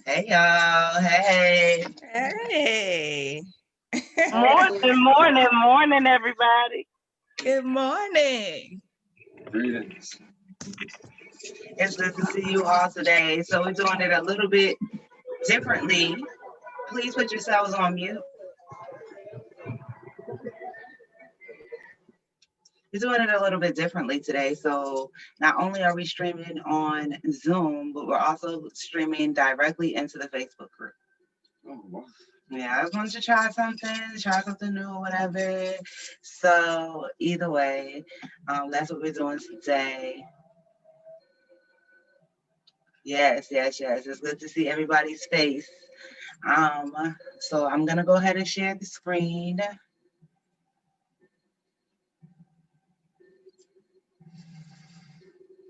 Hey y'all. Hey. Hey. Morning, everybody. Good morning. Greetings. It's good to see you all today. So we're doing it a little bit differently. Please put yourselves on mute. We're doing it a little bit differently today. So not only are we streaming on Zoom, but we're also streaming directly into the Facebook group. Oh, wow. Yeah, I just wanted to try something new or whatever. So either way, that's what we're doing today. Yes. It's good to see everybody's face. So I'm gonna go ahead and share the screen.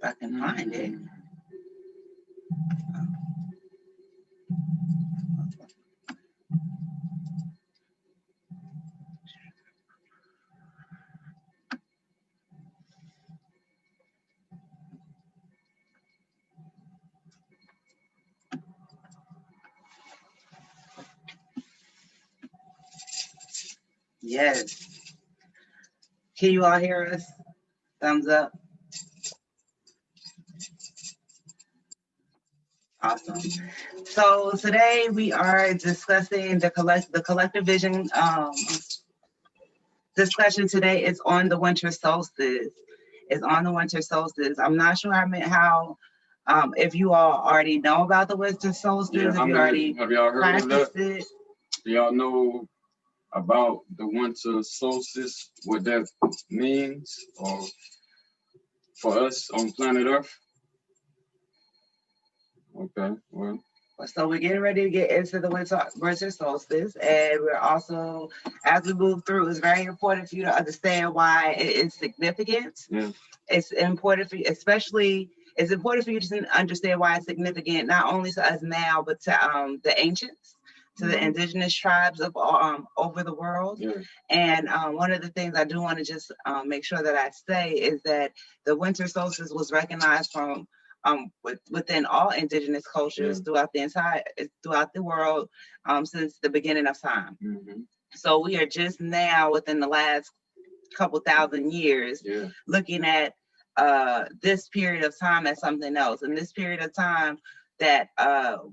If I can find it. Yes. Can you all hear us? Thumbs up. Awesome. So today we are discussing the collective vision. Discussion today is on the winter solstice. I'm not sure how if you all already know about the winter solstice. Yeah, have y'all heard of that? It. Do y'all know about the winter solstice, what that means, or for us on planet Earth? Okay, well. So we're getting ready to get into the winter solstice, and we're also, as we move through, it's very important for you to understand why it is significant. Yeah. It's important for you, it's important for you to understand why it's significant, not only to us now, but to the ancients, to the indigenous tribes of over the world. Yeah. And one of the things I do want to just make sure that I say is that the winter solstice was recognized from within all indigenous cultures throughout the world since the beginning of time. Mm-hmm. So we are just now within the last couple thousand years looking at this period of time as something else. And this period of time that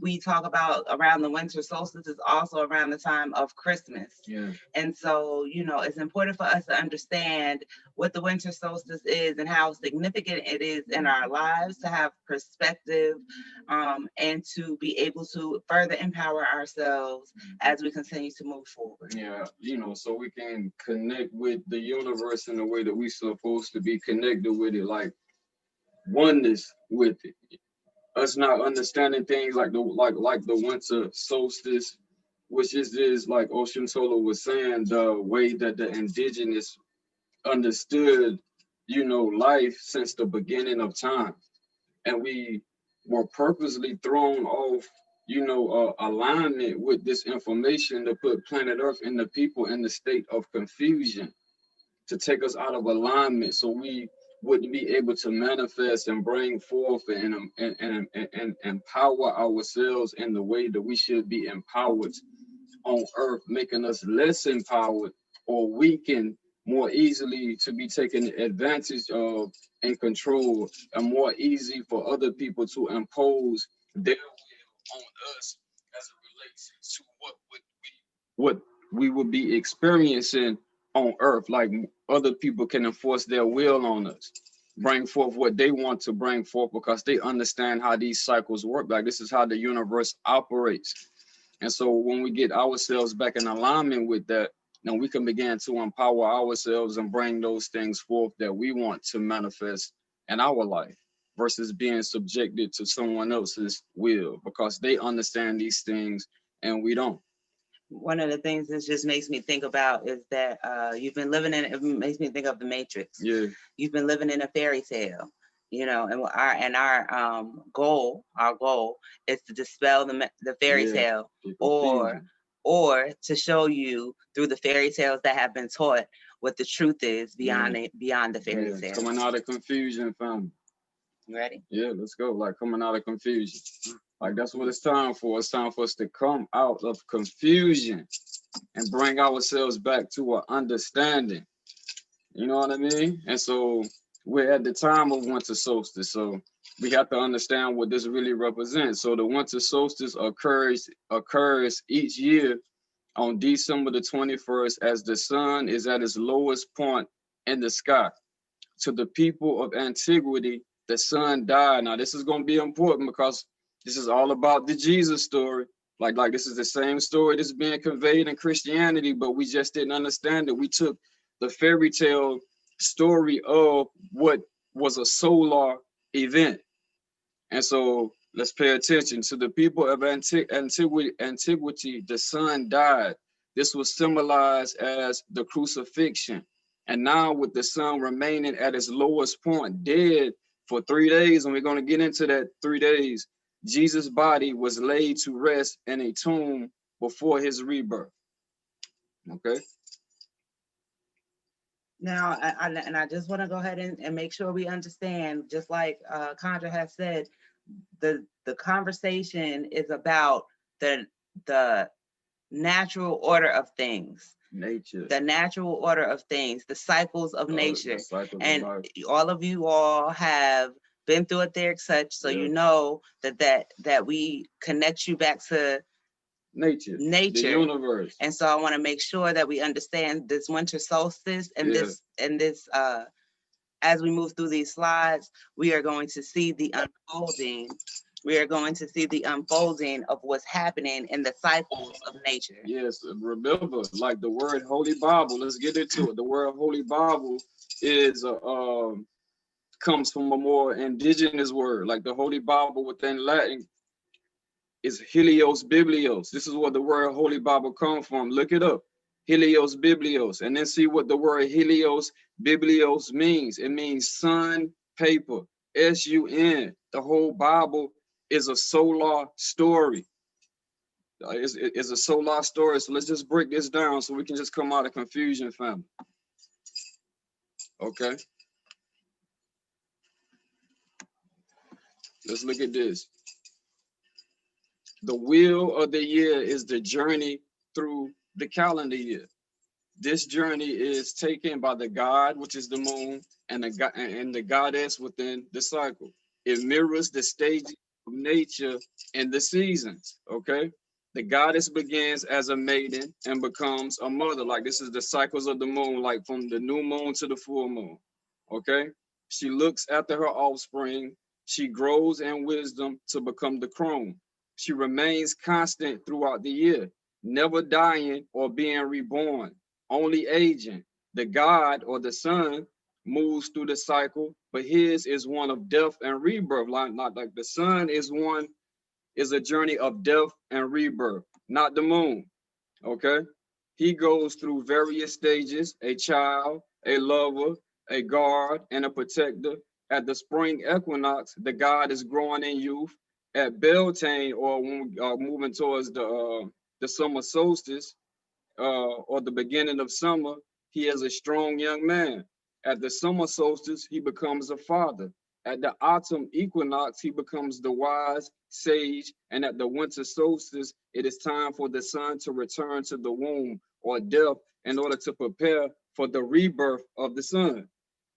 we talk about around the winter solstice is also around the time of Christmas. Yeah. And so, it's important for us to understand what the winter solstice is and how significant it is in our lives, to have perspective, and to be able to further empower ourselves as we continue to move forward. Yeah, so we can connect with the universe in the way that we're supposed to be connected with it, like oneness with it. Us not understanding things like the winter solstice, which is like Ocean Solo was saying, the way that the indigenous understood, life since the beginning of time. And we were purposely thrown off, alignment with this information to put planet Earth and the people in the state of confusion, to take us out of alignment so we wouldn't be able to manifest and bring forth and empower ourselves in the way that we should be empowered on Earth, making us less empowered or weakened more easily to be taken advantage of and controlled, and more easy for other people to impose their will on us as it relates to what we would be experiencing on Earth. Like other people can enforce their will on us, bring forth what they want to bring forth, because they understand how these cycles work. Like this is how the universe operates. And so when we get ourselves back in alignment with that, then we can begin to empower ourselves and bring those things forth that we want to manifest in our life, versus being subjected to someone else's will, because they understand these things and we don't. One of the things this just makes me think about is that it makes me think of the Matrix. Yeah. You've been living in a fairy tale, and our goal is to dispel the fairy tale, or to show you through the fairy tales that have been taught what the truth is beyond the fairy tale. Coming out of confusion, fam. Ready? Yeah, let's go. Like coming out of confusion. Like that's what it's time for. It's time for us to come out of confusion and bring ourselves back to an understanding. You know what I mean? And so we're at the time of winter solstice. So we have to understand what this really represents. So the winter solstice occurs each year on December the 21st as the sun is at its lowest point in the sky. To the people of antiquity, the sun died. Now this is going to be important because this is all about the Jesus story. Like this is the same story that's being conveyed in Christianity, but we just didn't understand it. We took the fairy tale story of what was a solar event. And so let's pay attention to the people of antiquity. The sun died. This was symbolized as the crucifixion. And now with the sun remaining at its lowest point, dead for 3 days, and we're going to get into that 3 days, Jesus' body was laid to rest in a tomb before his rebirth. Okay. Now, I just want to go ahead and make sure we understand, just like Condra has said, the conversation is about the natural order of things. Nature. The natural order of things, the cycles of nature. And all of you all have been through etheric such, so you know that we connect you back to nature, the universe. And so I want to make sure that we understand this winter solstice and this as we move through these slides, we are going to see the unfolding. We are going to see the unfolding of what's happening in the cycles of nature. Yes, remember, like the word Holy Bible, let's get into it. The word Holy Bible is comes from a more indigenous word. Like the Holy Bible within Latin is Helios Biblios. This is what the word Holy Bible comes from. Look it up. Helios Biblios. And then see what the word Helios Biblios means. It means sun, paper, S-U-N. The whole Bible is a solar story. It's a solar story. So let's just break this down so we can just come out of confusion, family. Okay. Let's look at this. The wheel of the year is the journey through the calendar year. This journey is taken by the god, which is the moon, and the goddess within the cycle. It mirrors the stages of nature and the seasons. Okay. The goddess begins as a maiden and becomes a mother. Like this is the cycles of the moon, like from the new moon to the full moon. Okay. She looks after her offspring. She grows in wisdom to become the crone. She remains constant throughout the year, never dying or being reborn, only aging. The god or the sun moves through the cycle, but his is one of death and rebirth. Not like the sun is a journey of death and rebirth, not the moon. Okay. He goes through various stages: a child, a lover, a guard, and a protector. At the spring equinox, the god is growing in youth. At Beltane, or when we are moving towards the summer solstice, or the beginning of summer, he is a strong young man. At the summer solstice, he becomes a father. At the autumn equinox, he becomes the wise sage. And at the winter solstice, it is time for the sun to return to the womb or death in order to prepare for the rebirth of the sun.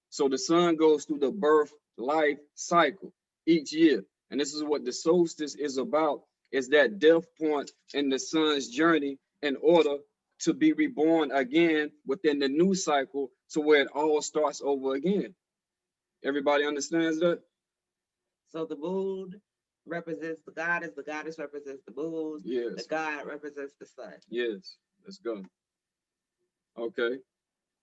So the sun goes through the birth life cycle each year. And this is what the solstice is about, is that death point in the sun's journey in order to be reborn again within the new cycle to where it all starts over again. Everybody understands that? So the moon represents the goddess represents the moon, yes. The god represents the sun. Yes, let's go. Okay.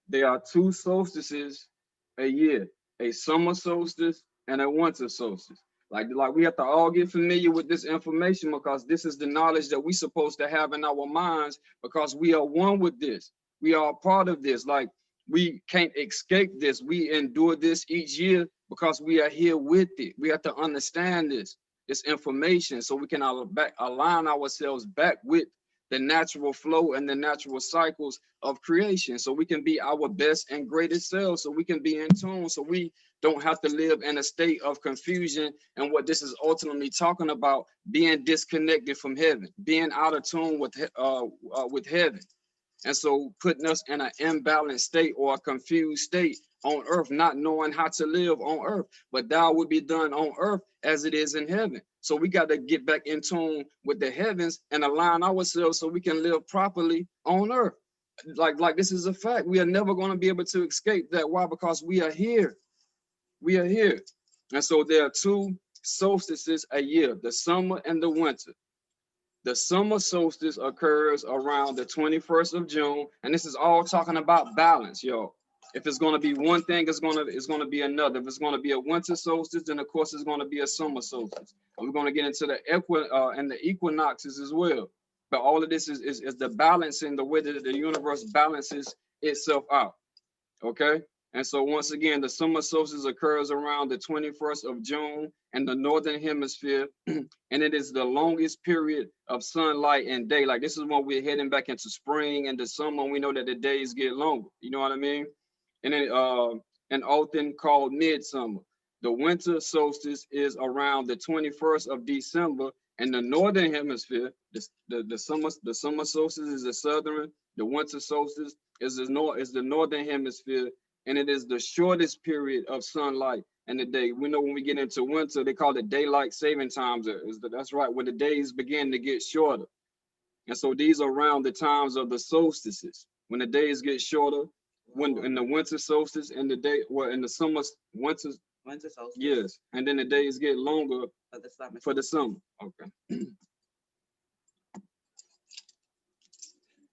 There are 2 solstices a year, a summer solstice and a winter solstice. Like we have to all get familiar with this information because this is the knowledge that we're supposed to have in our minds because we are one with this. We are a part of this. Like we can't escape this. We endure this each year because we are here with it. We have to understand this information so we can align ourselves back with the natural flow and the natural cycles of creation, so we can be our best and greatest selves, so we can be in tune, so we don't have to live in a state of confusion. And what this is ultimately talking about, being disconnected from heaven, being out of tune with heaven. And so putting us in an imbalanced state or a confused state on earth, not knowing how to live on earth. But thou will be done on earth as it is in heaven. So we got to get back in tune with the heavens and align ourselves so we can live properly on earth. Like this is a fact. We are never going to be able to escape that. Why? Because we are here. We are here. And so there are two solstices a year, the summer and the winter. The summer solstice occurs around the 21st of June, and this is all talking about balance, yo. If it's going to be one thing, it's going to be another. If it's going to be a winter solstice, then of course it's going to be a summer solstice. And we're going to get into the equinoxes as well. But all of this is the balancing, the way that the universe balances itself out. Okay. And so once again, the summer solstice occurs around the 21st of June in the northern hemisphere, and it is the longest period of sunlight and day. Like this is when we're heading back into spring and the summer, and we know that the days get longer. You know what I mean? And then and often called midsummer. The winter solstice is around the 21st of December in the northern hemisphere. The summer solstice is the southern. The winter solstice is the northern hemisphere. And it is the shortest period of sunlight in the day. We know when we get into winter, they call it daylight saving times. That's right, when the days begin to get shorter. And so these are around the times of the solstices, when the days get shorter, when in the winter solstice and the day, well, in the winter solstice. Yes, and then the days get longer For the summer. For the summer. Okay.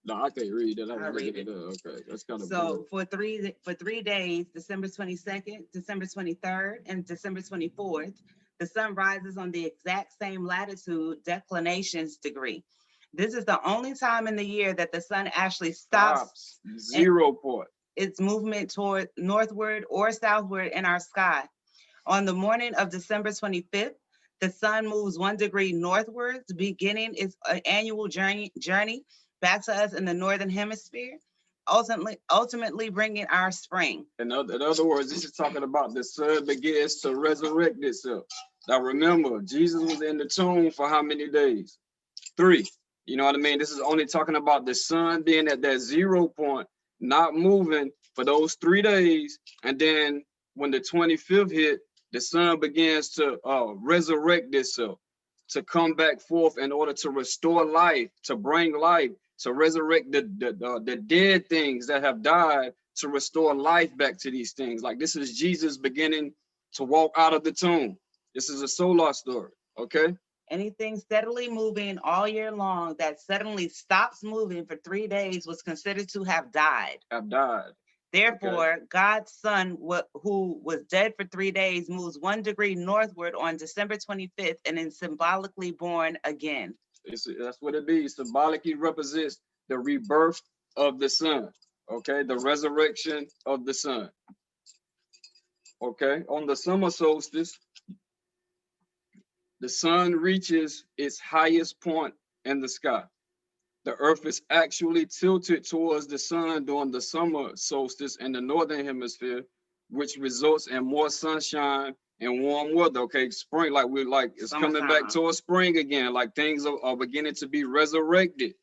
No, I can't read that. I'll read it. Okay, that's kind of so for 3 days, December 22nd, December 23rd, and December 24th, the sun rises on the exact same latitude declinations degree. This is the only time in the year that the sun actually stops 0 point. Its movement toward northward or southward in our sky. On the morning of December 25th, the sun moves 1 degree northwards, beginning its annual journey back to us in the northern hemisphere, ultimately bringing our spring. In other words, this is talking about the sun begins to resurrect itself. Now remember, Jesus was in the tomb for how many days? 3. You know what I mean? This is only talking about the sun being at that 0 point, not moving for those 3 days. And then when the 25th hit, the sun begins to resurrect itself, to come back forth in order to restore life, to bring life, to resurrect the dead things that have died, to restore life back to these things. Like this is Jesus beginning to walk out of the tomb. This is a solar story, okay? Anything steadily moving all year long that suddenly stops moving for 3 days was considered to have died. Therefore, okay. God's son, who was dead for 3 days, moves 1 degree northward on December 25th and is symbolically born again. That's what it means. Symbolically represents the rebirth of the sun. Okay, the resurrection of the sun. Okay, on the summer solstice, the sun reaches its highest point in the sky. The earth is actually tilted towards the sun during the summer solstice in the northern hemisphere, which results in more sunshine and warm weather. Okay, spring, it's coming back towards spring again. Like things are beginning to be resurrected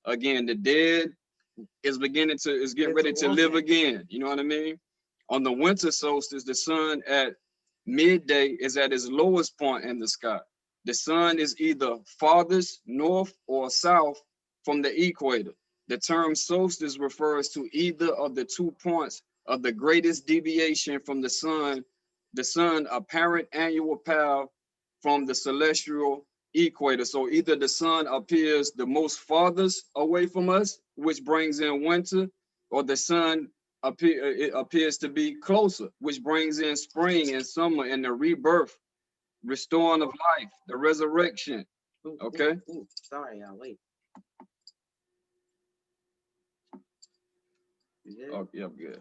again. The dead is getting ready to live again. You know what I mean? On the winter solstice, the sun at midday is at its lowest point in the sky. The sun is either farthest north or south from the equator. The term solstice refers to either of the 2 points of the greatest deviation from the sun apparent annual path from the celestial equator. So either the sun appears the most farthest away from us, which brings in winter, or the sun appears to be closer, which brings in spring and summer and the rebirth, restoring of life, the resurrection. Okay. Sorry, y'all. Wait. Oh, yeah, I'm good.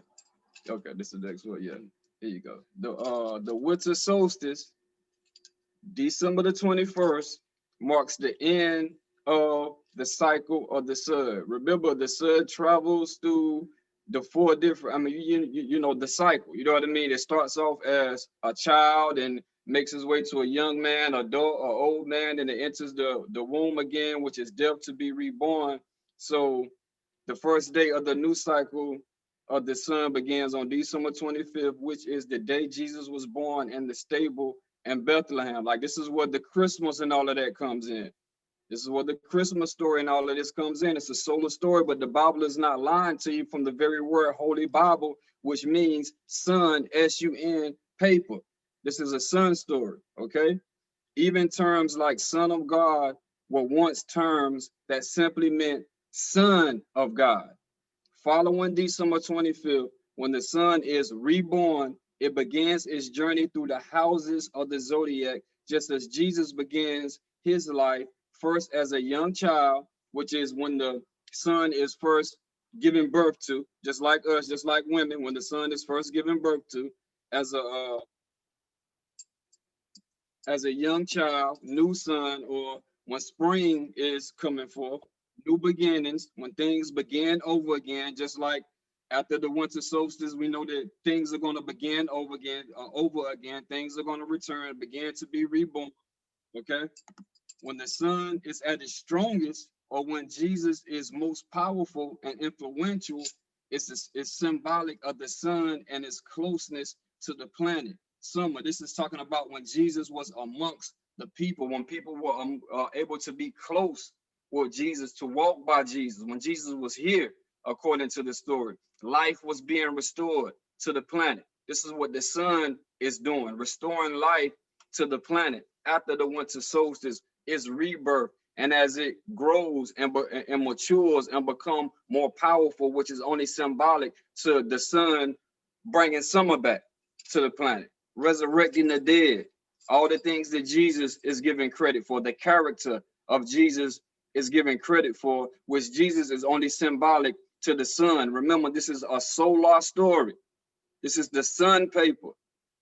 Okay, this is the next one. Yeah, here you go. The winter solstice, December the 21st, marks the end of the cycle of the sun. Remember, the sun travels through the four different, I mean, you know, the cycle, you know what I mean? It starts off as a child and makes its way to a young man, adult, or old man, and it enters the womb again, which is death to be reborn. So the first day of the new cycle of the sun begins on December 25th, which is the day Jesus was born in the stable in Bethlehem. Like, this is where the Christmas and all of that comes in. This is where the Christmas story and all of this comes in. It's a solar story, but the Bible is not lying to you from the very word Holy Bible, which means sun, S-U-N, paper. This is a sun story, okay? Even terms like Son of God were once terms that simply meant Son of God. Following December 25th, when the sun is reborn, it begins its journey through the houses of the zodiac, just as Jesus begins his life first as a young child, which is when the sun is first given birth to, just like us, just like women, when the sun is first given birth to, as a young child, new sun, or when spring is coming forth, new beginnings, when things begin over again, just like after the winter solstice, we know that things are going to begin over again, things are going to return, begin to be reborn, okay? When the sun is at its strongest, or when Jesus is most powerful and influential, it's symbolic of the sun and its closeness to the planet. Summer, this is talking about when Jesus was amongst the people, when people were able to be close with Jesus, to walk by Jesus, when Jesus was here, according to the story. Life was being restored to the planet. This is what the sun is doing, restoring life to the planet after the winter solstice is rebirth. And as it grows and matures and become more powerful, which is only symbolic to the sun bringing summer back to the planet, resurrecting the dead, all the things that Jesus is giving credit for, the character of Jesus is given credit for, which Jesus is only symbolic to the sun. Remember, this is a solar story. This is the sun paper,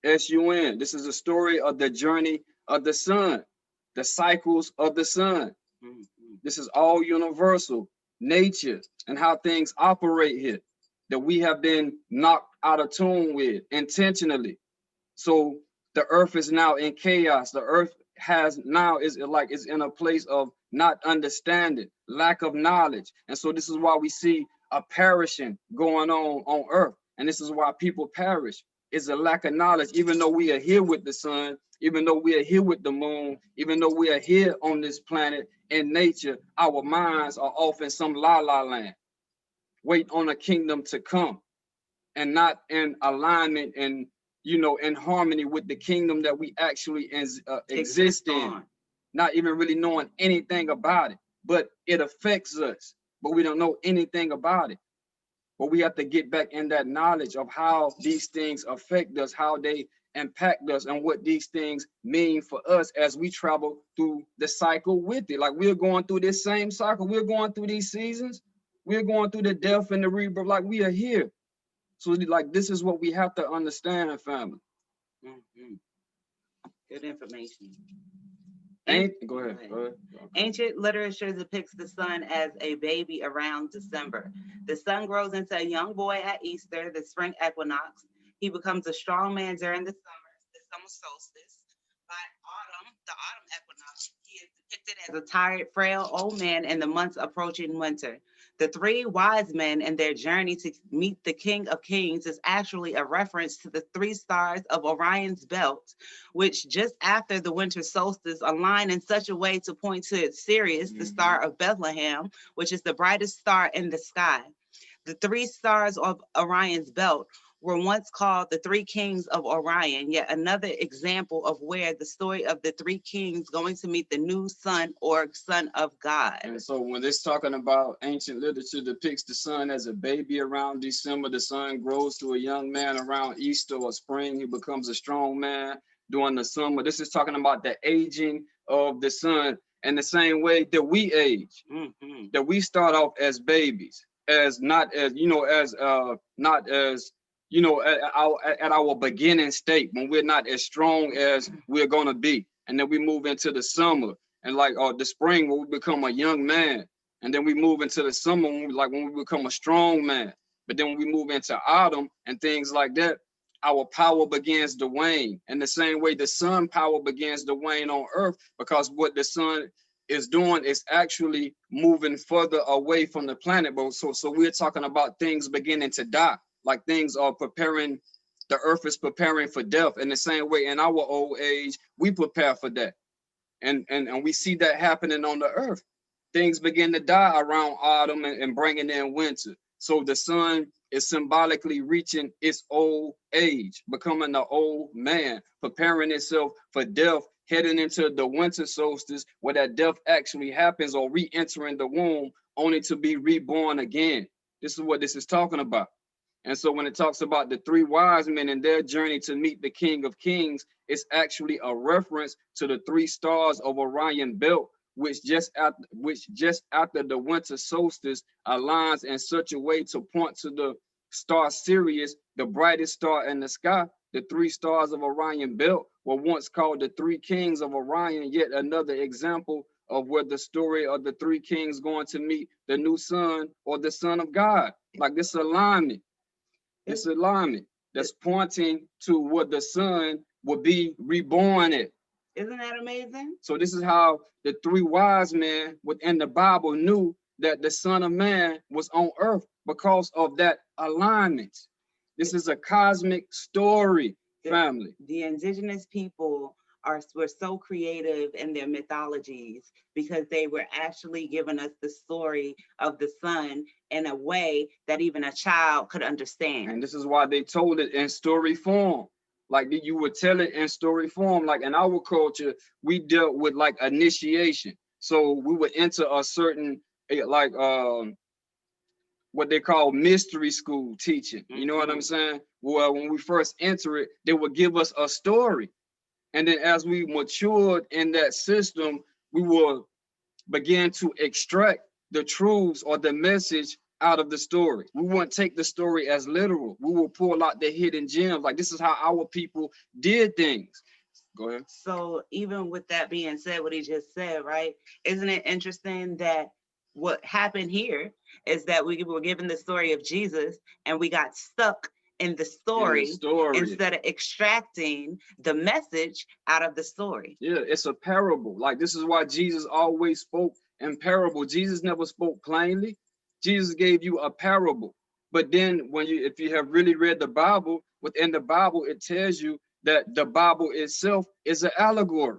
S-U-N. This is a story of the journey of the sun, the cycles of the sun. This is all universal nature and how things operate here that we have been knocked out of tune with intentionally. So the earth is now in chaos. The earth is in a place of not understanding, lack of knowledge. And so this is why we see a perishing going on earth. And this is why people perish. It's a lack of knowledge, even though we are here with the sun, even though we are here with the moon, even though we are here on this planet in nature, our minds are off in some la-la land, wait on a kingdom to come, and not in alignment and, you know, in harmony with the kingdom that we actually exist in, not even really knowing anything about it, but it affects us, but we don't know anything about it. But we have to get back in that knowledge of how these things affect us, how they impact us, and what these things mean for us as we travel through the cycle with it. Like, we're going through this same cycle. We're going through these seasons. We're going through the death and the rebirth. Like, we are here. So, like, this is what we have to understand, family. Good information. Go ahead. Ancient literature depicts the sun as a baby around December. The sun grows into a young boy at Easter, the spring equinox. He becomes a strong man during the summer solstice. By autumn, the autumn equinox, he is depicted as a tired, frail old man in the months approaching winter. The three wise men and their journey to meet the King of Kings is actually a reference to the three stars of Orion's belt, which just after the winter solstice align in such a way to point to Sirius, the star of Bethlehem, which is the brightest star in the sky. The three stars of Orion's belt were once called the three kings of Orion, yet another example of where the story of the three kings going to meet the new sun or son of God. And so when it's talking about ancient literature depicts the sun as a baby around December, the sun grows to a young man around Easter or spring, he becomes a strong man during the summer. This is talking about the aging of the sun in the same way that we age, that we start off as babies, not as at our beginning state, when we're not as strong as we're going to be. And then we move into the summer. And like the spring when we become a young man, and then we move into the summer when we become a strong man. But then when we move into autumn and things like that, our power begins to wane. And the same way the sun power begins to wane on earth, because what the sun is doing is actually moving further away from the planet. But so we're talking about things beginning to die, like things are preparing, the earth is preparing for death. In the same way, in our old age, we prepare for that. And we see that happening on the earth. Things begin to die around autumn and bringing in winter. So the sun is symbolically reaching its old age, becoming an old man, preparing itself for death, heading into the winter solstice, where that death actually happens, or re-entering the womb, only to be reborn again. This is what this is talking about. And so when it talks about the three wise men and their journey to meet the King of Kings, it's actually a reference to the three stars of Orion belt, which just after the winter solstice aligns in such a way to point to the star Sirius, the brightest star in the sky. The three stars of Orion belt were once called the three kings of Orion, yet another example of where the story of the three kings going to meet the new sun, or the son of God. Like this alignment that's pointing to what the sun will be reborn at. Isn't that amazing? So this is how the three wise men within the Bible knew that the Son of Man was on earth, because of that alignment. This is a cosmic story, family. The indigenous people were so creative in their mythologies, because they were actually giving us the story of the sun in a way that even a child could understand. And this is why they told it in story form. Like you would tell it in story form. Like in our culture, we dealt with like initiation. So we would enter a certain like what they call mystery school teaching. You know what I'm saying? Well, when we first enter it, they would give us a story. And then as we matured in that system, we will begin to extract the truths or the message out of the story. We won't take the story as literal. We will pull out the hidden gems. Like this is how our people did things. Go ahead. So even with that being said, what he just said, right? Isn't it interesting that what happened here is that we were given the story of Jesus, and we got stuck in the story, instead of extracting the message out of the story. Yeah, it's a parable. Like this is why Jesus always spoke in parable. Jesus never spoke plainly. Jesus gave you a parable. But then if you have really read the Bible, within the Bible, it tells you that the Bible itself is an allegory.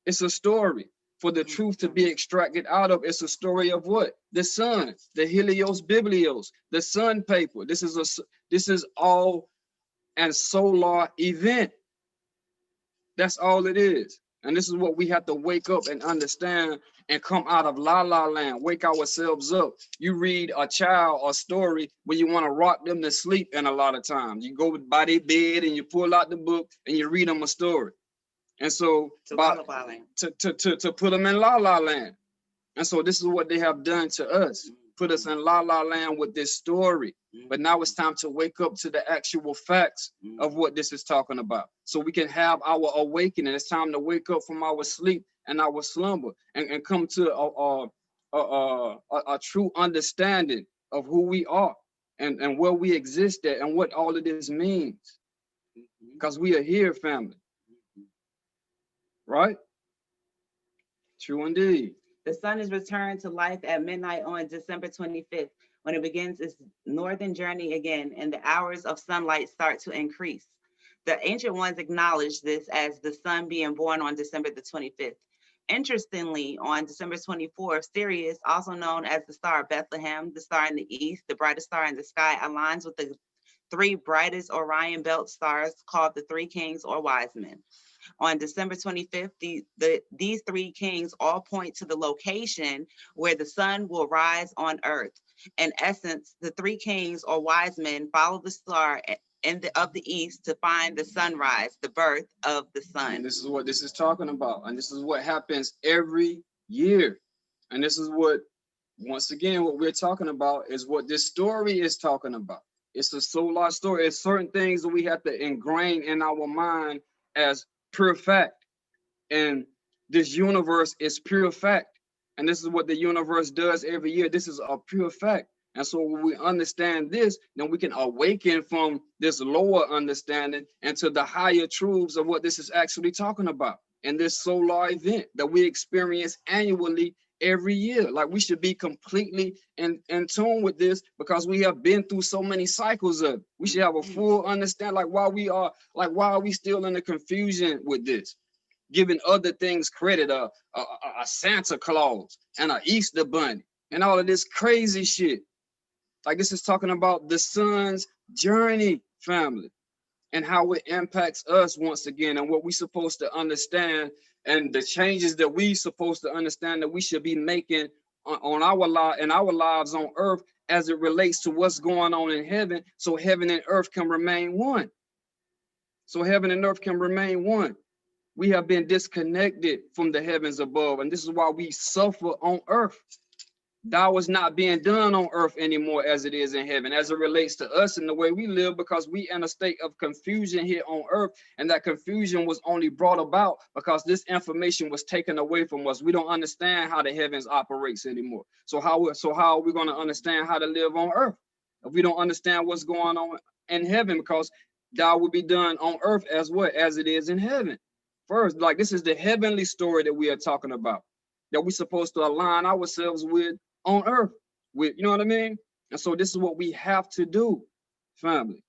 It's a story. For the truth to be extracted out of, it's a story of what? The sun, the Helios Biblios, the sun paper. This is all an solar event. That's all it is. And this is what we have to wake up and understand and come out of la la land, wake ourselves up. You read a child a story when you want to rock them to sleep, and a lot of times you go by their bed and you pull out the book and you read them a story. And so to put them in la la land. And so this is what they have done to us, put us in la la land with this story. But now it's time to wake up to the actual facts of what this is talking about, so we can have our awakening. It's time to wake up from our sleep and our slumber and come to a true understanding of who we are and where we exist at and what all of this means. Because we are here, family. Right? True indeed. The sun is returned to life at midnight on December 25th, when it begins its northern journey again, and the hours of sunlight start to increase. The ancient ones acknowledge this as the sun being born on December the 25th. Interestingly, on December 24th, Sirius, also known as the star of Bethlehem, the star in the east, the brightest star in the sky, aligns with the three brightest Orion belt stars called the three kings or wise men. On December 25th, these three kings all point to the location where the sun will rise on earth. In essence, the three kings or wise men follow the star of the east to find the sunrise, the birth of the sun. And this is what this is talking about. And this is what happens every year. And this is what, once again, what we're talking about is what this story is talking about. It's a solar story. It's certain things that we have to ingrain in our mind as pure fact. And This universe is pure fact. And this is what the universe does every year. This is a pure fact. And so when we understand this, then we can awaken from this lower understanding into the higher truths of what this is actually talking about in this solar event that we experience annually every year. Like we should be completely in tune with this because we have been through so many cycles of it. We should have a full understand why are we still in the confusion with this? Giving other things credit, a Santa Claus and an Easter bunny and all of this crazy shit. Like this is talking about the sun's journey, family, and how it impacts us once again, and what we're supposed to understand, and the changes that we supposed to understand that we should be making on our lives on earth as it relates to what's going on in heaven, so heaven and earth can remain one. So heaven and earth can remain one. We have been disconnected from the heavens above, and this is why we suffer on earth. That was not being done on earth anymore as it is in heaven, as it relates to us and the way we live, because we in a state of confusion here on earth, and that confusion was only brought about because this information was taken away from us. We don't understand how the heavens operates anymore. So how are we going to understand how to live on earth if we don't understand what's going on in heaven? Because that will be done on earth as what? As it is in heaven. First, like this is the heavenly story that we are talking about, that we're supposed to align ourselves with on earth, with, you know what I mean? And so this is what we have to do, family.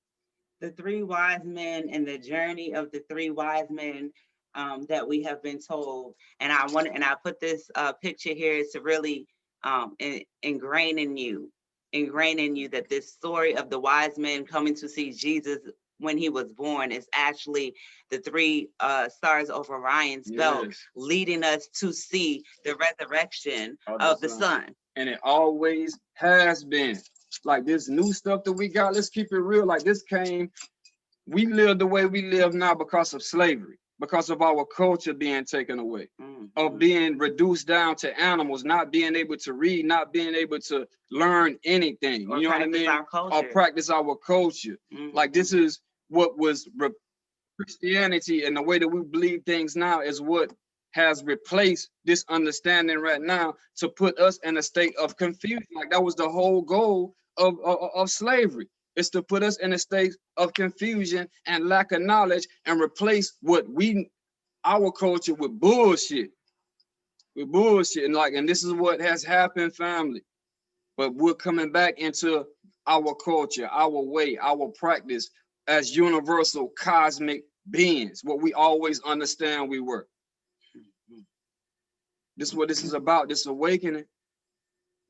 The three wise men and the journey of the three wise men that we have been told. And I put this picture here to really ingrain in you that this story of the wise men coming to see Jesus when he was born is actually the three stars over Orion's belt, leading us to see the resurrection of the sun. And it always has been. Like this new stuff that we got, let's keep it real. Like this we live the way we live now because of slavery, because of our culture being taken away, of being reduced down to animals, not being able to read, not being able to learn anything. You know what I mean? Or practice our culture. Like this is what was Christianity, and the way that we believe things now is what has replaced this understanding right now to put us in a state of confusion. Like that was the whole goal of slavery, is to put us in a state of confusion and lack of knowledge and replace our culture with bullshit. And this is what has happened, family. But we're coming back into our culture, our way, our practice as universal cosmic beings, what we always understand we were. This is what this is about, this awakening.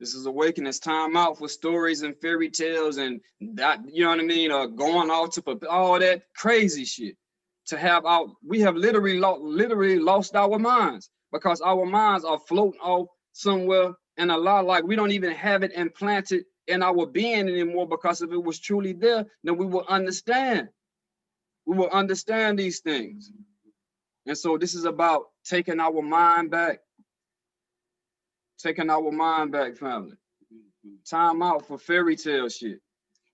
This is awakening. It's time out for stories and fairy tales and that, you know what I mean? Going out to all that crazy shit. We have literally lost our minds, because our minds are floating off somewhere in a lot, like we don't even have it implanted in our being anymore, because if it was truly there, then we will understand. We will understand these things. And so this is about taking our mind back. Taking our mind back, family. Time out for fairy tale shit.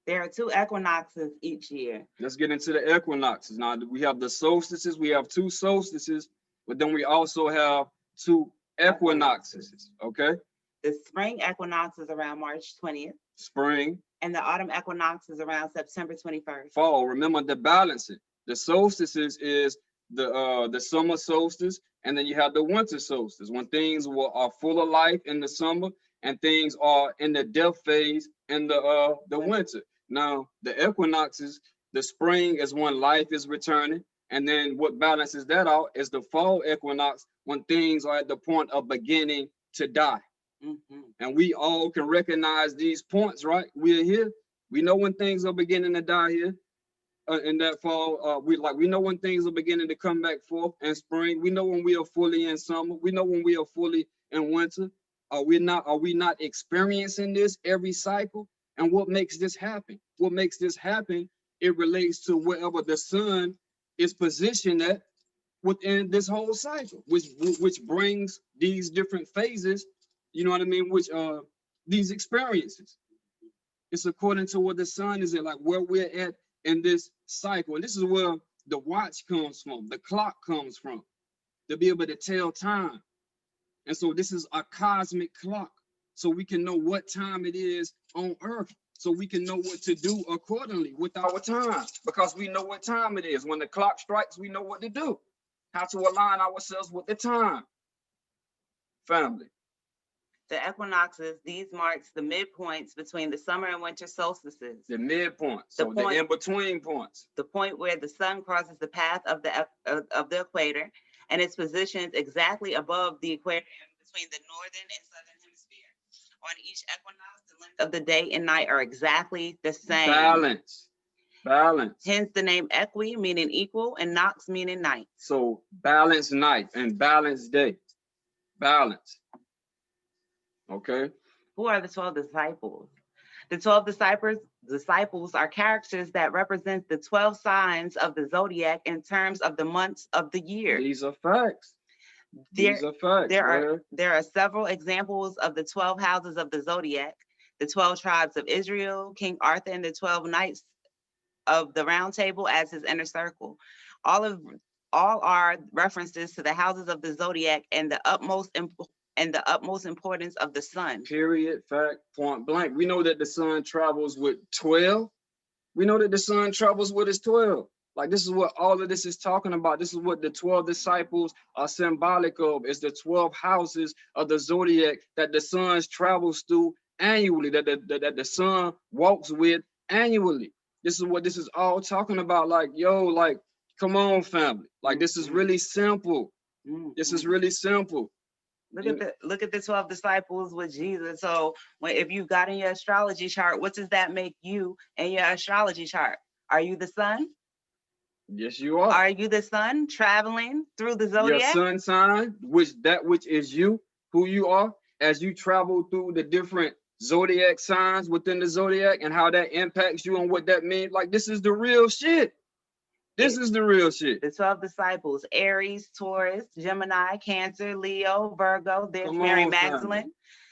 There are 2 equinoxes each year. Let's get into the equinoxes. Now, we have the solstices. We have 2 solstices, but then we also have 2 equinoxes, okay? The spring equinox is around March 20th. Spring. And the autumn equinox is around September 21st. Fall. Remember to balance it. The solstices is the summer solstice, and then you have the winter solstice, when things are full of life in the summer and things are in the death phase in the winter. Now, the equinoxes, the spring is when life is returning, and then what balances that out is the fall equinox, when things are at the point of beginning to die. And we all can recognize these points, right? We're here. We know when things are beginning to die here. In that fall, we know when things are beginning to come back forth in spring. We know when we are fully in summer. We know when we are fully in winter. Are we not experiencing this every cycle? And what makes this happen? What makes this happen? It relates to wherever the sun is positioned at within this whole cycle, which brings these different phases. You know what I mean? Which these experiences. It's according to where the sun is at, like where we're at in this cycle. And this is where the watch comes from, the clock comes from. to be able to tell time. And so this is a cosmic clock. So we can know what time it is on earth. So we can know what to do accordingly with our time. Because we know what time it is. When the clock strikes, we know what to do. How to align ourselves with the time. Family. The equinoxes, these marks the midpoints between the summer and winter solstices. The midpoint, so the in-between points. The point where the sun crosses the path of the equator, and it's positioned exactly above the equator between the northern and southern hemisphere. On each equinox, the length of the day and night are exactly the same. Balance. Balance. Hence the name equi, meaning equal, and nox, meaning night. So balanced night and balanced day. Balance. Okay. Who are the 12 disciples? The 12 disciples are characters that represent the 12 signs of the zodiac in terms of the months of the year. These are facts. These are facts. There are several examples of the 12 houses of the zodiac, the 12 tribes of Israel, King Arthur, and the 12 knights of the round table as his inner circle. All are references to the houses of the zodiac and the utmost importance of the sun. Period, fact, point blank. We know that the sun travels with 12. We know that the sun travels with his 12. Like, this is what all of this is talking about. This is what the 12 disciples are symbolic of. It's the 12 houses of the zodiac that the sun travels through annually, that the sun walks with annually. This is what this is all talking about. Like, yo, like, come on, family. Like, this is really simple. This is really simple. Look at the 12 disciples with Jesus. So if you got in your astrology chart, what does that make you in your astrology chart? Are you the sun? Yes, you are. Are you the sun traveling through the zodiac? Your sun sign, which is you, who you are, as you travel through the different zodiac signs within the zodiac and how that impacts you and what that means. Like, this is the real shit. This is the real shit. The 12 disciples: Aries, Taurus, Gemini, Cancer, Leo, Virgo. There's Mary Magdalene,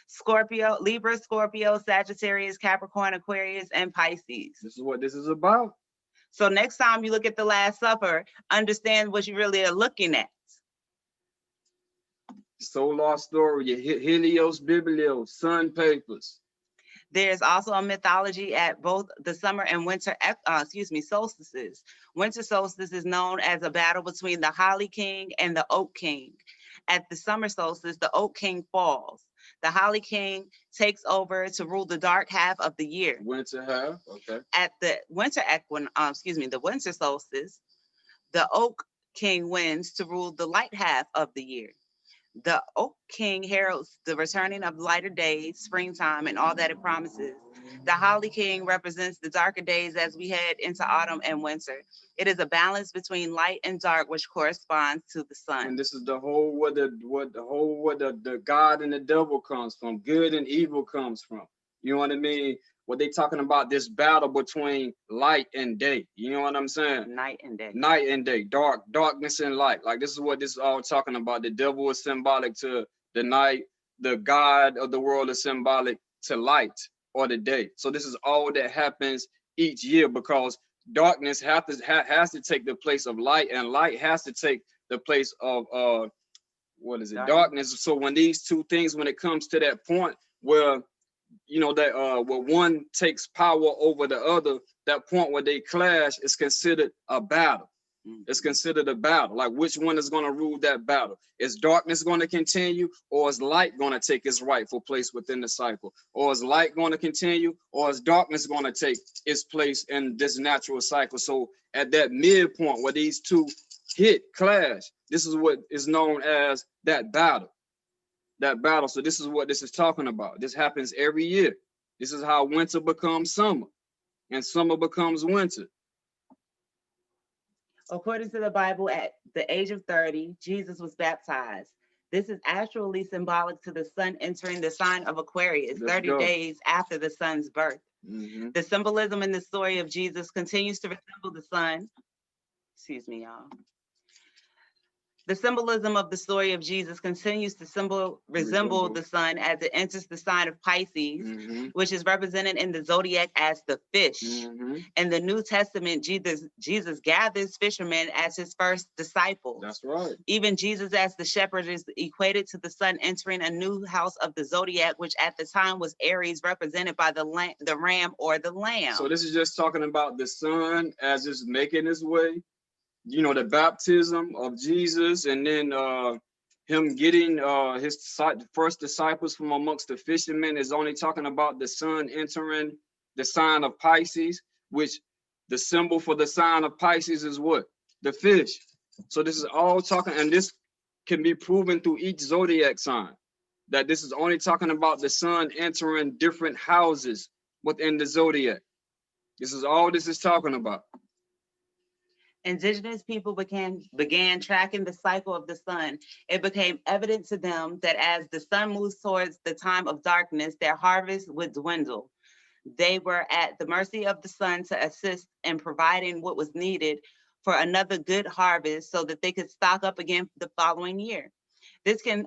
Scorpio, Libra, Scorpio, Sagittarius, Capricorn, Aquarius, and Pisces. This is what this is about. So next time you look at the Last Supper, understand what you really are looking at. Solar story, Helios, Biblios, sun papers. There's also a mythology at both the summer and winter, solstices. Winter solstice is known as a battle between the Holly King and the Oak King. At the summer solstice, the Oak King falls. The Holly King takes over to rule the dark half of the year. Winter half, okay. At the the winter solstice, the Oak King wins to rule the light half of the year. The Oak King heralds the returning of lighter days, springtime, and all that it promises. The Holly King represents the darker days as we head into autumn and winter. It is a balance between light and dark, which corresponds to the sun. And this is the whole where the God and the devil comes from, good and evil comes from. You know what I mean? What they talking about, this battle between light and day. You know what I'm saying? Night and day. Night and day, darkness and light. Like, this is what this is all talking about. The devil is symbolic to the night. The God of the world is symbolic to light or the day. So this is all that happens each year, because darkness has to take the place of light, and light has to take the place of darkness. So when these two things, when it comes to that point where, you know, that where one takes power over the other, that point where they clash is considered a battle. It's considered a battle. Like, which one is going to rule that battle? Is darkness going to continue, or is light going to take its rightful place within the cycle? Or is light going to continue, or is darkness going to take its place in this natural cycle? So at that midpoint where these two clash, this is what is known as that battle. So this is what this is talking about. This happens every year. This is how winter becomes summer, and summer becomes winter. According to the Bible, at the age of 30, Jesus was baptized. This is actually symbolic to the sun entering the sign of Aquarius 30 days after the sun's birth. The symbolism in the story of Jesus continues to resemble the sun. Excuse me, y'all. The symbolism of the story of Jesus continues to resemble the sun as it enters the sign of Pisces, which is represented in the zodiac as the fish. In the New Testament, Jesus gathers fishermen as his first disciples. That's right. Even Jesus as the shepherd is equated to the sun entering a new house of the zodiac, which at the time was Aries, represented by the ram or the lamb. So this is just talking about the sun as it's making its way, you know, the baptism of Jesus, and then him getting his first disciples from amongst the fishermen is only talking about the sun entering the sign of Pisces, which the symbol for the sign of Pisces is what? The fish. So this is all talking, and this can be proven through each zodiac sign, that this is only talking about the sun entering different houses within the zodiac. This is all this is talking about. Indigenous people began tracking the cycle of the sun. It became evident to them that as the sun moves towards the time of darkness, their harvest would dwindle. They were at the mercy of the sun to assist in providing what was needed for another good harvest so that they could stock up again the following year. This can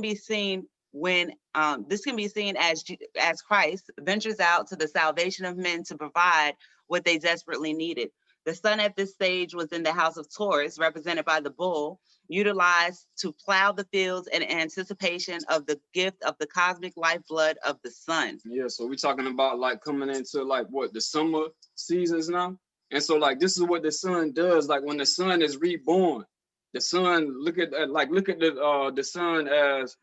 be seen as Christ ventures out to the salvation of men to provide what they desperately needed. The sun at this stage was in the house of Taurus, represented by the bull, utilized to plow the fields in anticipation of the gift of the cosmic lifeblood of the sun. Yeah, so we're talking about like coming into like what, the summer seasons now. And so like this is what the sun does. Like when the sun is reborn, the sun, look at the sun as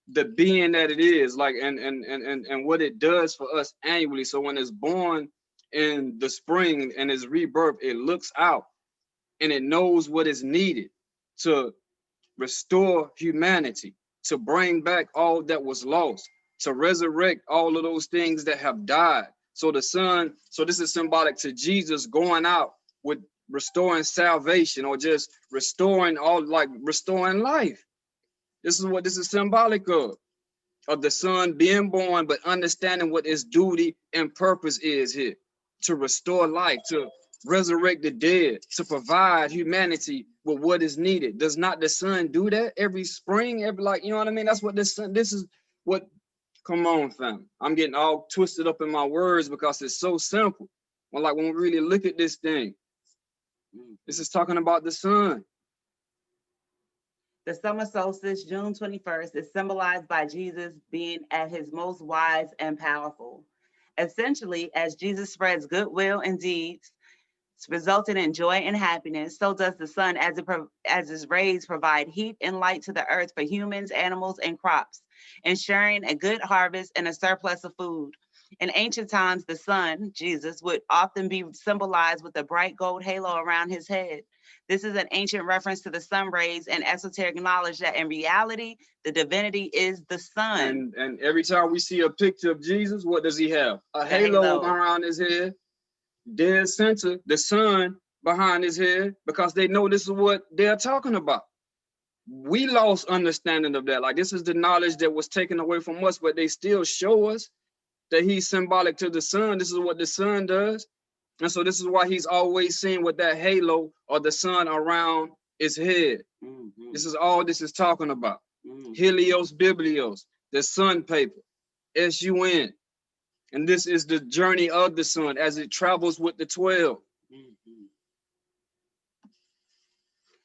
the being that it is, like and what it does for us annually. So when it's born in the spring and is rebirth, it looks out and it knows what is needed to restore humanity, to bring back all that was lost, to resurrect all of those things that have died. So the sun, so this is symbolic to Jesus going out with restoring salvation, or just restoring restoring life. This is what this is symbolic of the son being born, but understanding what his duty and purpose is here: to restore life, to resurrect the dead, to provide humanity with what is needed. Does not the sun do that every spring? You know what I mean? That's what this is what, come on, fam. I'm getting all twisted up in my words because it's so simple. When we really look at this thing, this is talking about the sun. The summer solstice, June 21st, is symbolized by Jesus being at his most wise and powerful. Essentially, as Jesus spreads goodwill and deeds, resulting in joy and happiness, so does the sun as its rays provide heat and light to the earth for humans, animals, and crops, ensuring a good harvest and a surplus of food. In ancient times, the sun, Jesus, would often be symbolized with a bright gold halo around his head. This is an ancient reference to the sun rays and esoteric knowledge that in reality, the divinity is the sun. And every time we see a picture of Jesus, what does he have? A halo around his head, dead center, the sun behind his head, because they know this is what they're talking about. We lost understanding of that. Like, this is the knowledge that was taken away from us, but they still show us that he's symbolic to the sun. This is what the sun does. And so this is why he's always seen with that halo or the sun around his head. This is all this is talking about. Helios Biblios, the sun paper, SUN. And this is the journey of the sun as it travels with the 12.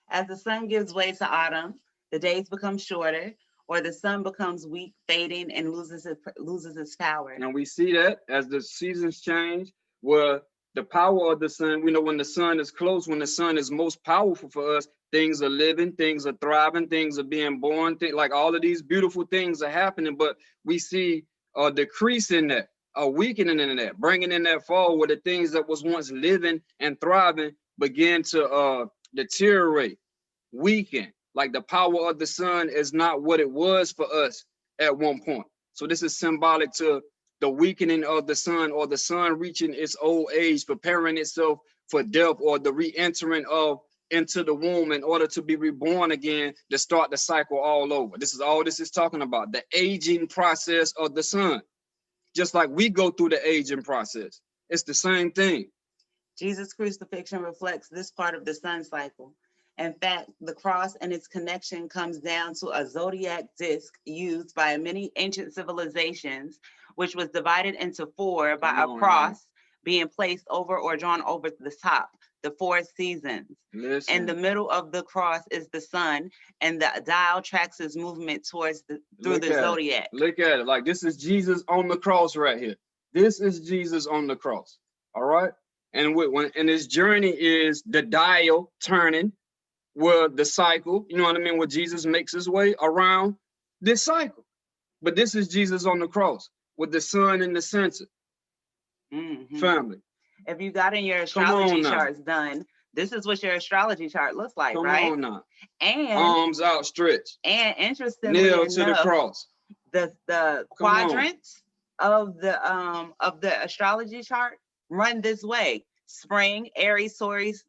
As the sun gives way to autumn, the days become shorter, or the sun becomes weak, fading, and loses its power. And we see that as the seasons change, where the power of the sun, we know when the sun is close, when the sun is most powerful for us, things are living, things are thriving, things are being born, like all of these beautiful things are happening, but we see a decrease in that, a weakening in that, bringing in that fall where the things that was once living and thriving begin to deteriorate, weaken. Like the power of the sun is not what it was for us at one point. So this is symbolic to the weakening of the sun, or the sun reaching its old age, preparing itself for death, or the re-entering of into the womb in order to be reborn again, to start the cycle all over. This is all this is talking about, the aging process of the sun. Just like we go through the aging process, it's the same thing. Jesus' crucifixion reflects this part of the sun cycle. In fact, the cross and its connection comes down to a zodiac disc used by many ancient civilizations, which was divided into four by a cross being placed over or drawn over the top, the four seasons. Listen. In the middle of the cross is the sun, and the dial tracks its movement towards through the zodiac. Look at it. Like, this is Jesus on the cross right here. This is Jesus on the cross. All right. And his journey is the dial turning, where the cycle, you know what I mean, where Jesus makes his way around this cycle. But this is Jesus on the cross with the sun in the center. Family. If you got in your astrology charts done, this is what your astrology chart looks like, right? Come on now. And arms outstretched. And interestingly nailed to enough, the cross. The quadrants of the astrology chart run this way: spring, Aries, Taurus,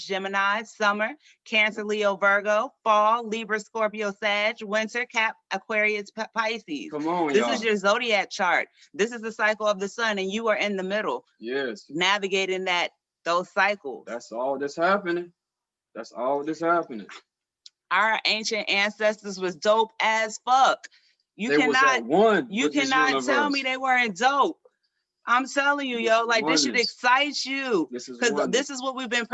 Gemini; summer, Cancer, Leo, Virgo; fall, Libra, Scorpio, Sag; winter, Cap, Aquarius, Pisces. Come on, this is your zodiac chart. This is the cycle of the sun, and you are in the middle. Yes. Navigating those cycles. That's all that's happening. That's all that's happening. Our ancient ancestors was dope as fuck. You cannot tell me they weren't dope. I'm telling you, yo, like this should excite you, because this is what we've been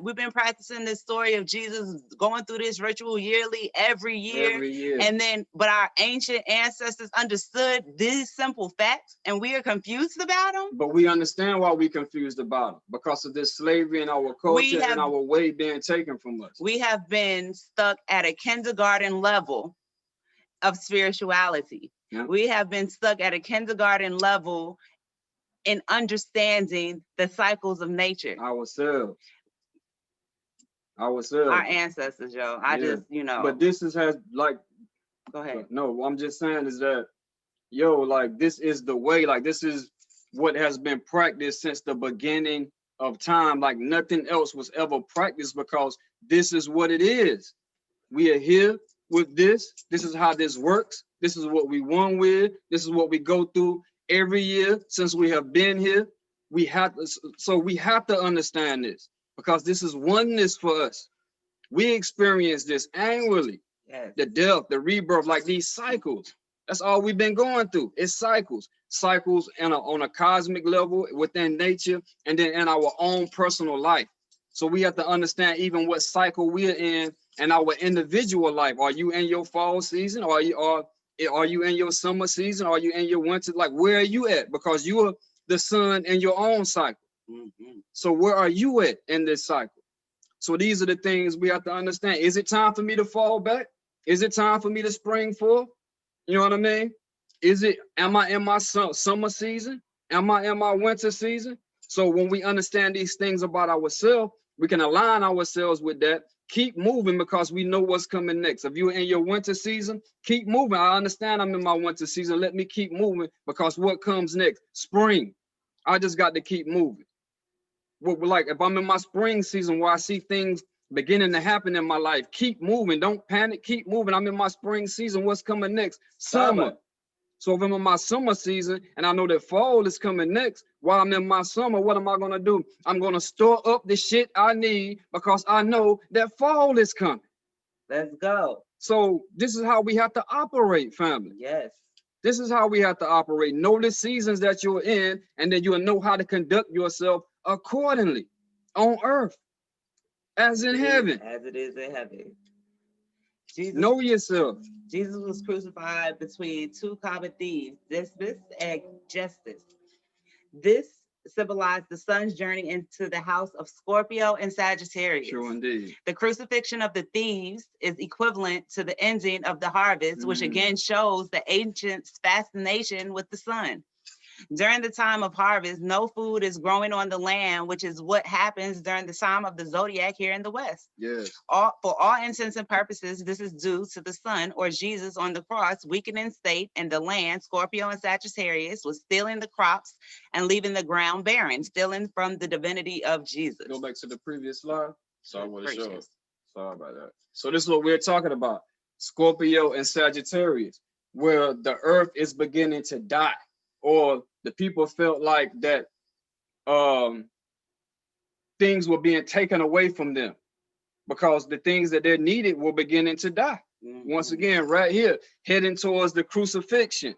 we've been practicing this story of Jesus going through this ritual yearly, every year. And then, but our ancient ancestors understood these simple facts, and we are confused about them. But we understand why we confused about them, because of this slavery in our culture and our way being taken from us. We have been stuck at a kindergarten level of spirituality. Yeah. We have been stuck at a kindergarten level in understanding the cycles of nature. Ourselves. Our ancestors, yo. But this has like, go ahead. No, what I'm just saying is that, yo, like, this is the way, like, this is what has been practiced since the beginning of time. Like, nothing else was ever practiced, because this is what it is. We are here with this. This is how this works. This is what we won with. This is what we go through every year since we have been here. We have to understand this, because this is oneness for us. We experience this annually. Yes. The death, the rebirth, like these cycles. That's all we've been going through. It's cycles on a cosmic level within nature, and then in our own personal life. So we have to understand even what cycle we're in our individual life. Are you in your fall season? Are you in your summer season? Are you in your winter? Like, where are you at? Because you are the sun in your own cycle. So where are you at in this cycle? So these are the things we have to understand. Is it time for me to fall back? Is it time for me to spring forth? You know what I mean? Am I in my summer season? Am I in my winter season? So when we understand these things about ourselves, we can align ourselves with that. Keep moving, because we know what's coming next. If you're in your winter season, keep moving. I understand I'm in my winter season. Let me keep moving, because what comes next? Spring. I just got to keep moving. Like, if I'm in my spring season where I see things beginning to happen in my life, keep moving. Don't panic. Keep moving. I'm in my spring season. What's coming next? Summer. So if I'm in my summer season and I know that fall is coming next, while I'm in my summer, what am I going to do? I'm going to store up the shit I need, because I know that fall is coming. Let's go. So this is how we have to operate, family. Yes. This is how we have to operate. Know the seasons that you're in, and then you'll know how to conduct yourself accordingly on earth, as in heaven. As it is in heaven. Know yourself. Jesus was crucified between two common thieves, Dismas and Justice. This symbolized the sun's journey into the house of Scorpio and Sagittarius. True indeed. The crucifixion of the thieves is equivalent to the ending of the harvest, which again shows the ancients' fascination with the sun. During the time of harvest, no food is growing on the land, which is what happens during the time of the zodiac here in the West. Yes. For all intents and purposes, this is due to the sun, or Jesus on the cross, weakening state, and the land, Scorpio and Sagittarius, was stealing the crops and leaving the ground barren, stealing from the divinity of Jesus. Go back to the previous slide. Sorry about that. So this is what we're talking about. Scorpio and Sagittarius, where the earth is beginning to die, or the people felt like that things were being taken away from them. because the things that they needed were beginning to die. Once again, right here, heading towards the crucifixion.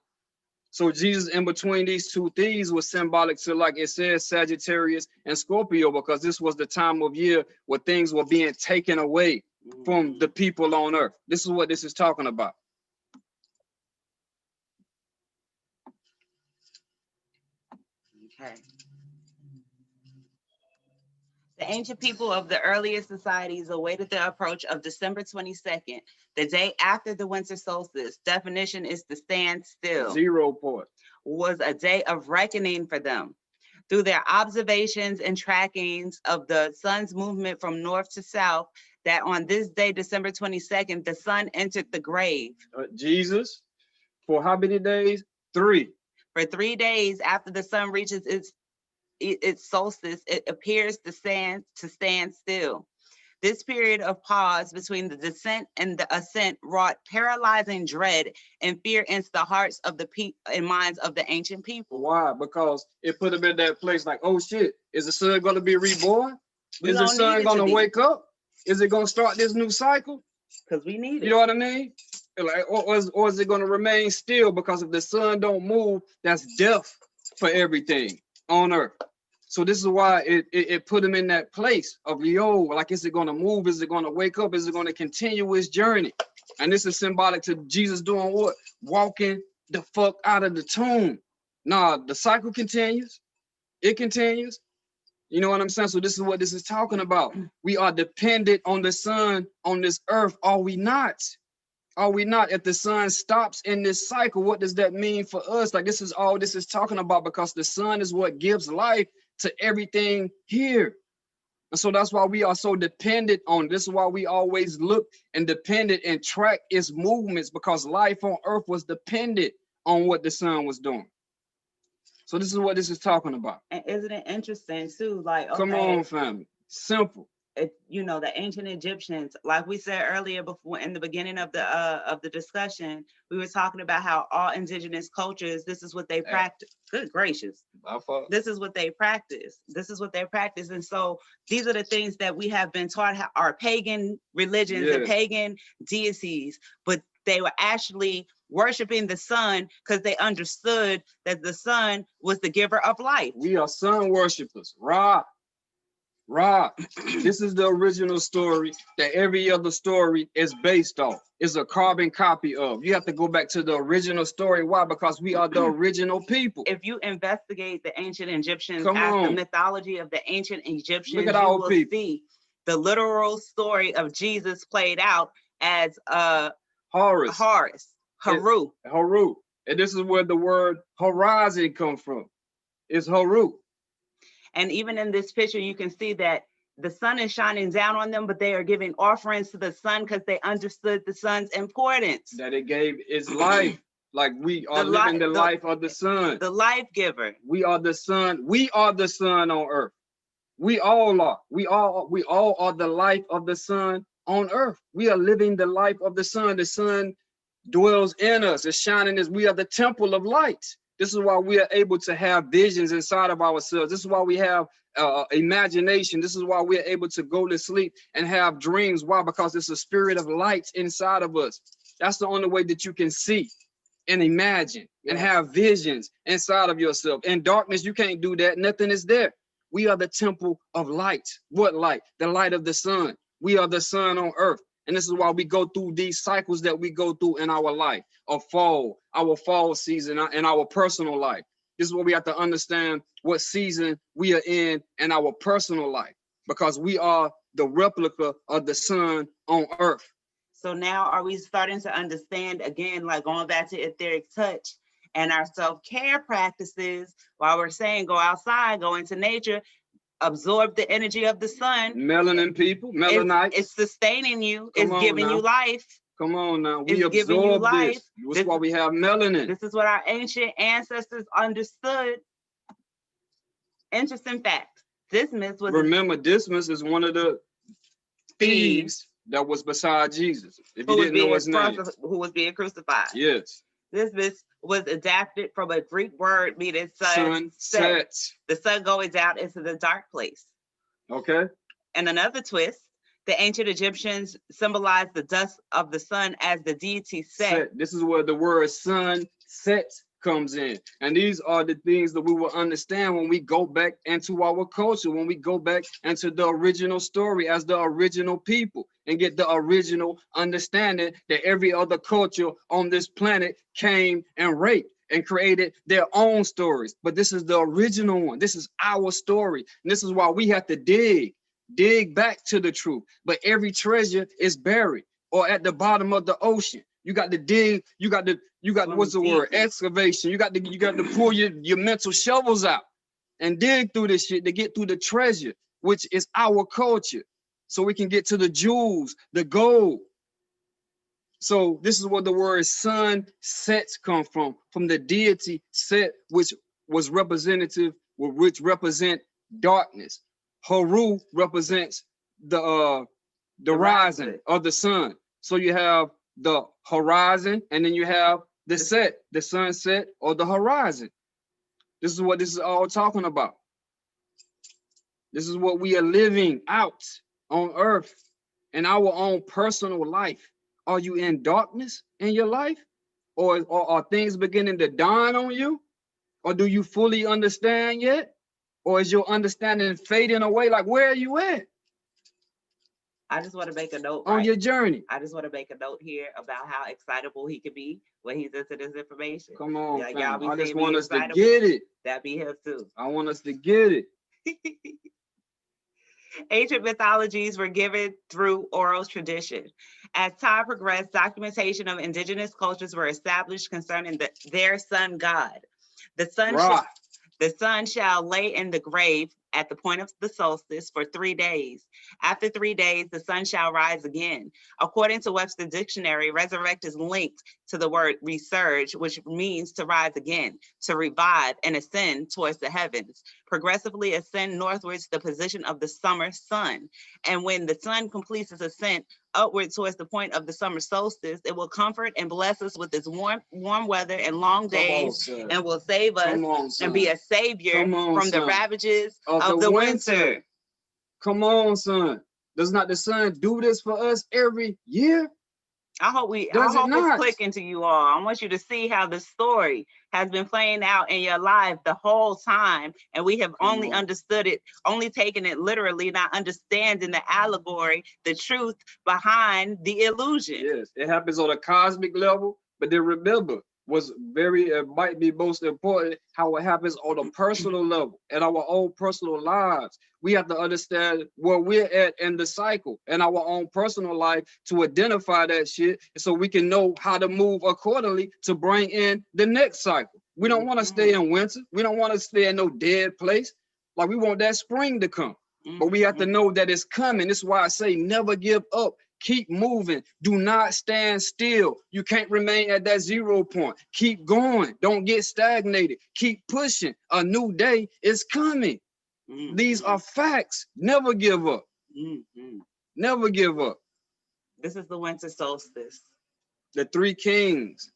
So Jesus in between these two thieves was symbolic to, like it says, Sagittarius and Scorpio, because this was the time of year where things were being taken away from the people on earth. This is what this is talking about. Okay. The ancient people of the earliest societies awaited the approach of December 22nd, the day after the winter solstice. Definition is to stand still. 0 point. Was a day of reckoning for them. Through their observations and trackings of the sun's movement from north to south, that on this day, December 22nd, the sun entered the grave. Jesus, for how many days? 3. For 3 days after the sun reaches its solstice, it appears to stand still. This period of pause between the descent and the ascent wrought paralyzing dread and fear into the hearts of the and minds of the ancient people. Why? Because it put them in that place like, oh shit, is the sun going to be reborn? Is the sun going to wake up? Is it going to start this new cycle? Because we need it. You know what I mean? Like, or is it going to remain still? Because if the sun don't move, that's death for everything on earth. So this is why it put him in that place of, yo, like, is it going to move? Is it going to wake up? Is it going to continue its journey? And this is symbolic to Jesus doing what? Walking the fuck out of the tomb. Nah, the cycle continues. It continues. You know what I'm saying? So this is what this is talking about. We are dependent on the sun on this earth. Are we not? Are we not? If the sun stops in this cycle, what does that mean for us? Like, this is all this is talking about, because the sun is what gives life to everything here. And so that's why we are so dependent on it. This is why we always look and dependent and track its movements, because life on earth was dependent on what the sun was doing. So this is what this is talking about. And isn't it interesting too? Like, okay, come on, family. Simple. You know, the ancient Egyptians, like we said earlier before in the beginning of the discussion, we were talking about how all indigenous cultures, this is what they practice. Good gracious. This is what they practice. This is what they practice. And so these are the things that we have been taught, our pagan religions and pagan deities, but they were actually worshiping the sun because they understood that the sun was the giver of life. We are sun worshipers. Right. This is the original story that every other story is based off. It's a carbon copy of. You have to go back to the original story. Why? Because we are the original people. If you investigate the ancient Egyptians, the mythology of the ancient Egyptians, you will see the literal story of Jesus played out as Horus. Haru. Haru. And this is where the word horizon comes from. It's Haru. And even in this picture, you can see that the sun is shining down on them, but they are giving offerings to the sun because they understood the sun's importance. That it gave its life. Like, we are living the life of the sun. The life giver. We are the sun. We are the sun on earth. We all are. We all are the life of the sun on earth. We are living the life of the sun. The sun dwells in us. It's shining as we are the temple of light. This is why we are able to have visions inside of ourselves. This is why we have imagination. This is why we're able to go to sleep and have dreams. Why? Because it's a spirit of light inside of us. That's the only way that you can see and imagine and have visions inside of yourself. In darkness, you can't do that. Nothing is there. We are the temple of light. What light? The light of the sun. We are the sun on earth. And this is why we go through these cycles that we go through in our life of fall, our fall season, and our personal life. This is where we have to understand what season we are in our personal life, because we are the replica of the sun on earth. So now are we starting to understand, again, like going back to etheric touch and our self-care practices, while we're saying go outside, go into nature, absorb the energy of the sun. Melanin people, melanites. It's sustaining you. It's giving you life. Come on now. We absorb this. This is why we have melanin. This is what our ancient ancestors understood. Interesting fact. Dismas was... Remember, Dismas is one of the thieves that was beside Jesus. If you didn't know his name. Who was being crucified. Yes. Dismas was adapted from a Greek word meaning sun sets. The sun going down into the dark place. Okay. And another twist, The ancient Egyptians symbolized the dust of the sun as the deity Set. This is where the word sun set comes in. And these are the things that we will understand when we go back into our culture, when we go back into the original story as the original people and get the original understanding that every other culture on this planet came and raped and created their own stories. But this is the original one. This is our story. And this is why we have to dig back to the truth. But every treasure is buried or at the bottom of the ocean. You got to dig, you got to what's the word? Excavation. You got to pull your mental shovels out and dig through this shit to get through the treasure, which is our culture. So we can get to the jewels, the gold. So this is where the word sun sets come from the deity Set, which was representative, which represent darkness. Haru represents the rising of the sun. So you have the horizon, and then you have the set, the sunset, or the horizon. This is what this is all talking about. This is what we are living out on earth in our own personal life. Are you in darkness in your life? Or are things beginning to dawn on you? Or do you fully understand yet? Or is your understanding fading away? Like, where are you at? I just want to make a note on your journey. I just want to make a note here about how excitable he could be when he's into this information. Come on, like, fam. I just want us to get it. That'd be him too. I want us to get it. Ancient mythologies were given through oral tradition. As time progressed, documentation of indigenous cultures were established concerning their sun god. The sun shall lay in the grave at the point of the solstice for 3 days. After 3 days, the sun shall rise again. According to Webster Dictionary, resurrect is linked to the word resurge, which means to rise again, to revive and ascend towards the heavens, progressively ascend northwards the position of the summer sun. And when the sun completes its ascent upward towards the point of the summer solstice, it will comfort and bless us with its warm weather and long days, and will save us and be a savior from the ravages of the winter. Come on, son. Does not the sun do this for us every year? I hope it's clicking to you all. I want you to see how the story has been playing out in your life the whole time. And we have only understood it, only taken it literally, not understanding the allegory, the truth behind the illusion. Yes, it happens on a cosmic level, but then remember, it might be most important how it happens on a personal level and our own personal lives. We have to understand where we're at in the cycle and our own personal life to identify that shit so we can know how to move accordingly to bring in the next cycle. We don't want to stay in winter. We don't want to stay in no dead place. Like, we want that spring to come. But we have to know that it's coming. This is why I say never give up. Keep moving. Do not stand still. You can't remain at that 0 point. Keep going. Don't get stagnated. Keep pushing. A new day is coming. These are facts. Never give up. Never give up. This is the winter solstice. The three kings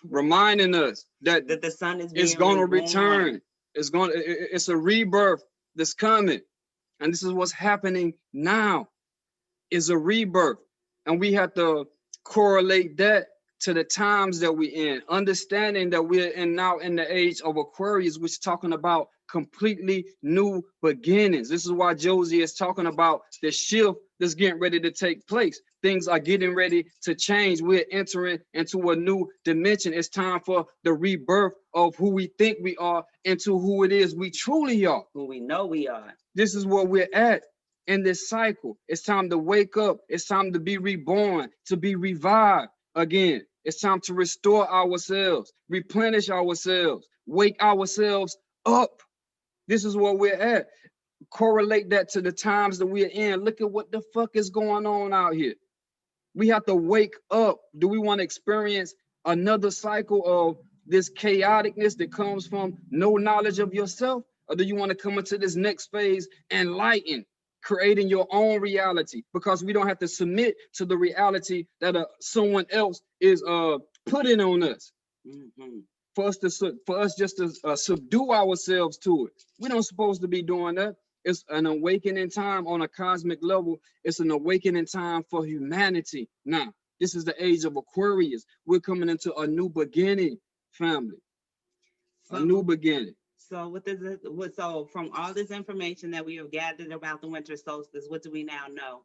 reminding us that the sun is going to return. It's a rebirth that's coming. And this is what's happening now. Is a rebirth, and we have to correlate that to the times that we're in, understanding that we're now in the age of Aquarius, which is talking about completely new beginnings. This is why Josie is talking about the shift that's getting ready to take place. Things are getting ready to change. We're entering into a new dimension. It's time for the rebirth of who we think we are into who it is we truly are, who we know we are. This is where we're at. In this cycle, it's time to wake up. It's time to be reborn, to be revived again. It's time to restore ourselves, replenish ourselves, wake ourselves up. This is where we're at. Correlate that to the times that we're in. Look at what the fuck is going on out here. We have to wake up. Do we want to experience another cycle of this chaoticness that comes from no knowledge of yourself? Or do you want to come into this next phase enlightened? Creating your own reality, because we don't have to submit to the reality that someone else is putting on us. For us just to subdue ourselves to it. We don't supposed to be doing that. It's an awakening time on a cosmic level. It's an awakening time for humanity. Now, this is the age of Aquarius. We're coming into a new beginning, family. A new beginning. So so from all this information that we have gathered about the winter solstice, what do we now know?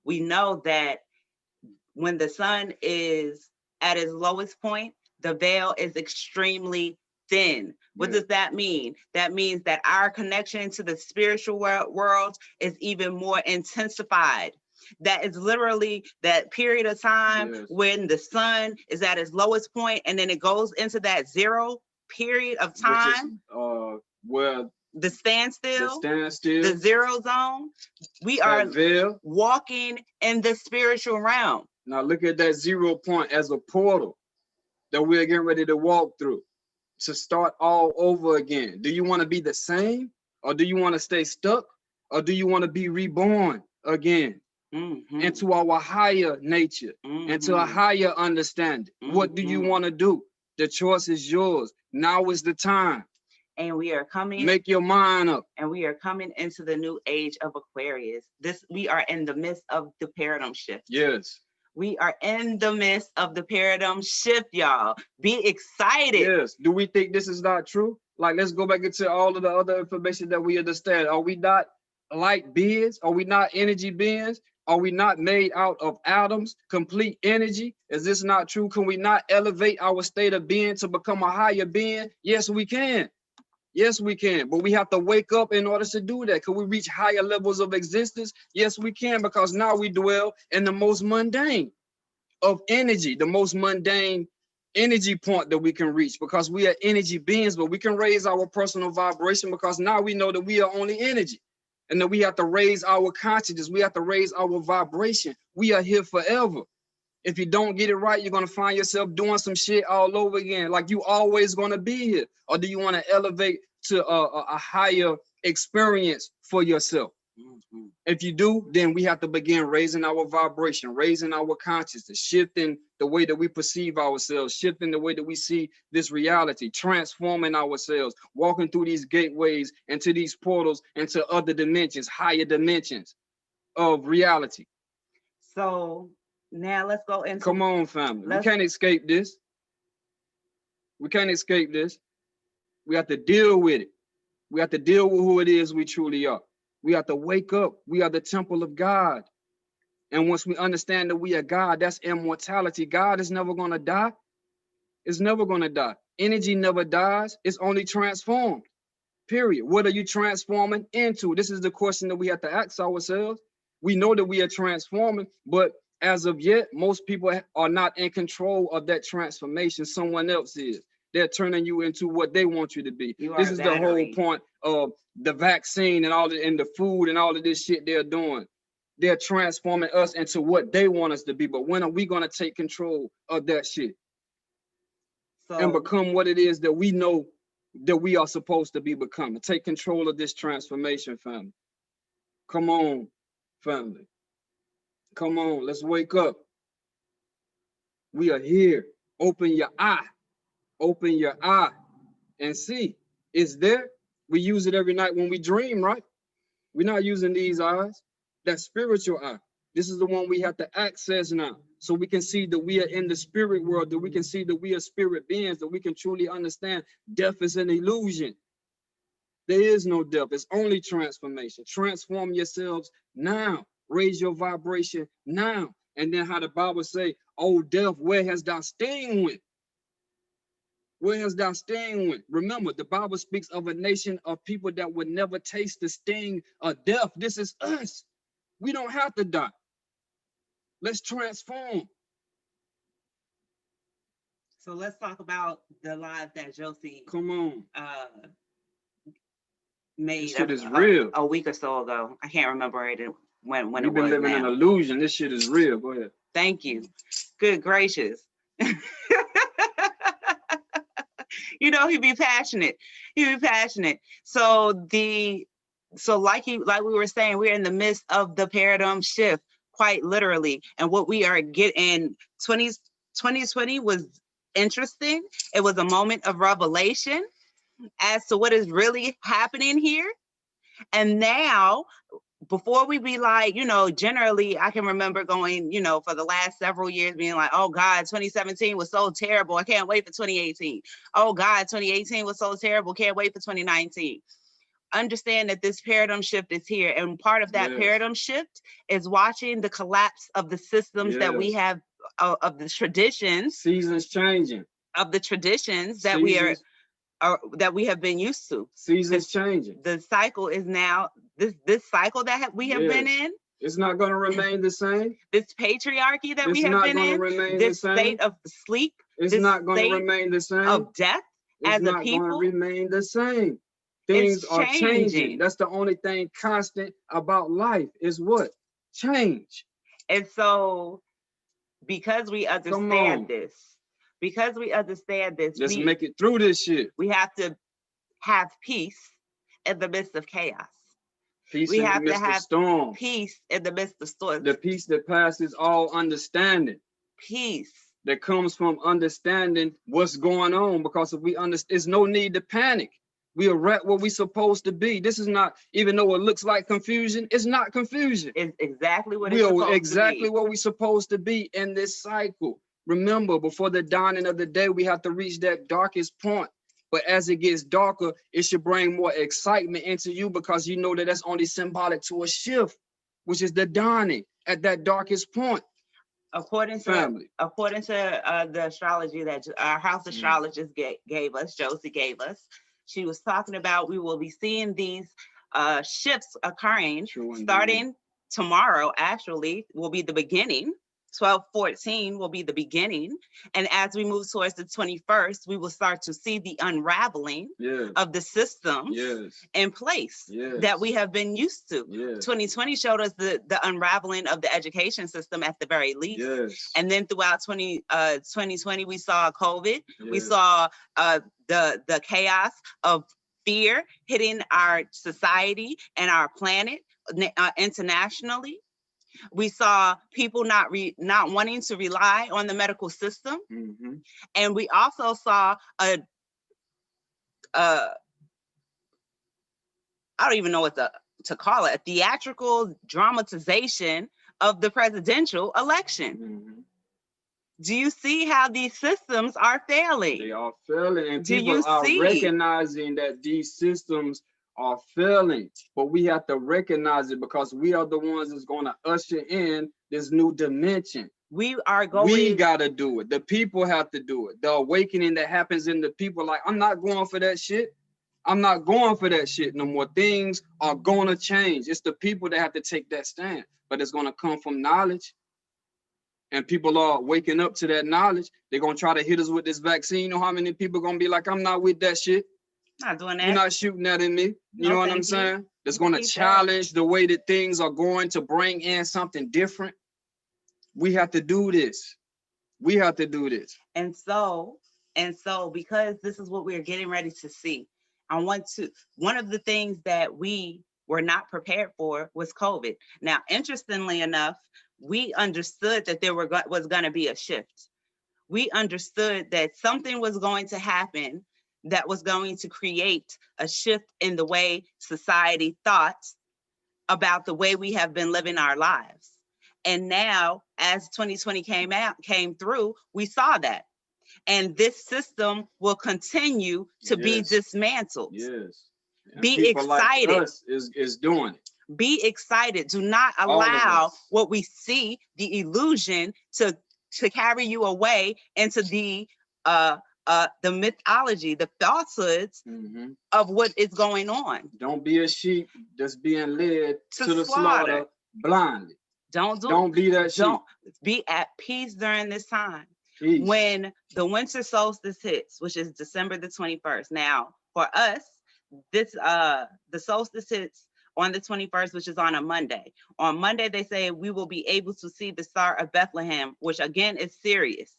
We know that when the sun is at its lowest point, the veil is extremely thin. What does that mean? That means that our connection to the spiritual world is even more intensified. That is literally that period of time when the sun is at its lowest point, and then it goes into that zero period of time, where the standstill, the zero zone. We are walking in the spiritual realm. Now look at that 0 point as a portal that we're getting ready to walk through to start all over again. Do you want to be the same, or do you want to stay stuck, or do you want to be reborn again into our higher nature, into a higher understanding? What do you want to do? The choice is yours. Now is the time. And we are coming. Make your mind up. And we are coming into the new age of Aquarius. We are in the midst of the paradigm shift. Yes. We are in the midst of the paradigm shift, y'all. Be excited. Yes. Do we think this is not true? Like, let's go back into all of the other information that we understand. Are we not light beings? Are we not energy beings? Are we not made out of atoms, complete energy? Is this not true? Can we not elevate our state of being to become a higher being? Yes, we can. Yes, we can. But we have to wake up in order to do that. Can we reach higher levels of existence? Yes, we can, because now we dwell in the most mundane of energy, the most mundane energy point that we can reach, because we are energy beings, but we can raise our personal vibration because now we know that we are only energy. And then we have to raise our consciousness. We have to raise our vibration. We are here forever. If you don't get it right, you're going to find yourself doing some shit all over again. Like, you always going to be here. Or do you want to elevate to a higher experience for yourself? If you do, then we have to begin raising our vibration, raising our consciousness, shifting the way that we perceive ourselves, shifting the way that we see this reality, transforming ourselves, walking through these gateways, into these portals, into other dimensions, higher dimensions of reality. So now let's go into— Come on, family. We can't escape this. We can't escape this. We have to deal with it. We have to deal with who it is we truly are. We have to wake up. We are the temple of God. And once we understand that we are God, that's immortality. God is never going to die. It's never going to die. Energy never dies. It's only transformed. Period. What are you transforming into? This is the question that we have to ask ourselves. We know that we are transforming, but as of yet, most people are not in control of that transformation. Someone else is. They're turning you into what they want you to be. This is the whole point of the vaccine and all the, and the food and all of this shit they're doing. They're transforming us into what they want us to be. But when are we going to take control of that shit and become what it is that we know that we are supposed to be becoming? Take control of this transformation, family. Come on, family. Come on, let's wake up. We are here. Open your eye. Open your eye and see. It's there. We use it every night when we dream, right? We're not using these eyes. That spiritual eye. This is the one we have to access now, so we can see that we are in the spirit world, that we can see that we are spirit beings, that we can truly understand death is an illusion. There is no death. It's only transformation. Transform yourselves now. Raise your vibration now. And then how the Bible say, oh, death, where has thy sting went? Where has thy sting went? Remember, the Bible speaks of a nation of people that would never taste the sting of death. This is us. We don't have to die. Let's transform. So let's talk about the live that Josie made. This shit is real. A week or so ago. I can't remember it when it was. You've been living in an illusion. This shit is real. Go ahead. Thank you. Good gracious. You know, he'd be passionate. He'd be passionate. So like we were saying, we're in the midst of the paradigm shift, quite literally. And what we are getting, 2020 was interesting. It was a moment of revelation as to what is really happening here. And now, before we be like, generally I can remember going, for the last several years being like, oh God, 2017 was so terrible. I can't wait for 2018. Oh God, 2018 was so terrible. Can't wait for 2019. Understand that this paradigm shift is here. And part of that paradigm shift is watching the collapse of the systems that we have, of the traditions. Seasons changing. Of the traditions that we that we have been used to. Seasons changing. The cycle is now, this cycle that we have been in. It's not going to remain the same. This patriarchy that we have been in. This state of sleep. It's not going to remain the same. Of death as a people. It's not going to remain the same. Things are changing. That's the only thing constant about life is what? Change. And so, because we understand this, just make it through this shit. We have to have peace in the midst of chaos. Peace in the midst of storm. Peace in the midst of storms. The peace that passes all understanding. Peace that comes from understanding what's going on, because if we understand, there's no need to panic. We are right where we're supposed to be. This is not, even though it looks like confusion, it's not confusion. It's exactly what we are exactly where we're supposed to be in this cycle. Remember, before the dawning of the day, we have to reach that darkest point. But as it gets darker, it should bring more excitement into you, because you know that that's only symbolic to a shift, which is the dawning at that darkest point. According to the astrology that our house astrologist gave us, Josie gave us, she was talking about we will be seeing these shifts occurring starting tomorrow. Actually, will be the beginning. 12/14 will be the beginning, and as we move towards the 21st, we will start to see the unraveling of the systems in place that we have been used to. 2020 showed us the unraveling of the education system at the very least, and then throughout 2020 we saw COVID. We saw the chaos of fear hitting our society and our planet internationally. We saw people not wanting to rely on the medical system. And we also saw I don't even know what to call it, a theatrical dramatization of the presidential election. Do you see how these systems are failing? They are failing, and people are recognizing that these systems are failing, but we have to recognize it, because we are the ones that's going to usher in this new dimension. We got to do it. The people have to do it. The awakening that happens in the people, like, I'm not going for that shit. I'm not going for that shit no more. Things are going to change. It's the people that have to take that stand, but it's going to come from knowledge. And people are waking up to that knowledge. They're going to try to hit us with this vaccine. You know how many people are going to be like, I'm not with that shit. Not doing that. You're not shooting that in me. You know what I'm saying? That's going to challenge the way that things are going, to bring in something different. We have to do this. We have to do this. And so, because this is what we're getting ready to see, one of the things that we were not prepared for was COVID. Now, interestingly enough, we understood that there was going to be a shift. We understood that something was going to happen that was going to create a shift in the way society thought about the way we have been living our lives. And now, as 2020 came through, we saw that. And this system will continue to be dismantled. Yes. And be excited. Like us is doing it. Be excited. Do not allow what we see, the illusion, to carry you away into the mythology, the falsehoods of what is going on. Don't be a sheep that's being led to the slaughter blindly. Don't be that sheep. Don't be at peace during this time. Peace. When the winter solstice hits, which is December the 21st. Now, for us, the solstice hits on the 21st, which is on a Monday. On Monday, they say we will be able to see the Star of Bethlehem, which again is Sirius.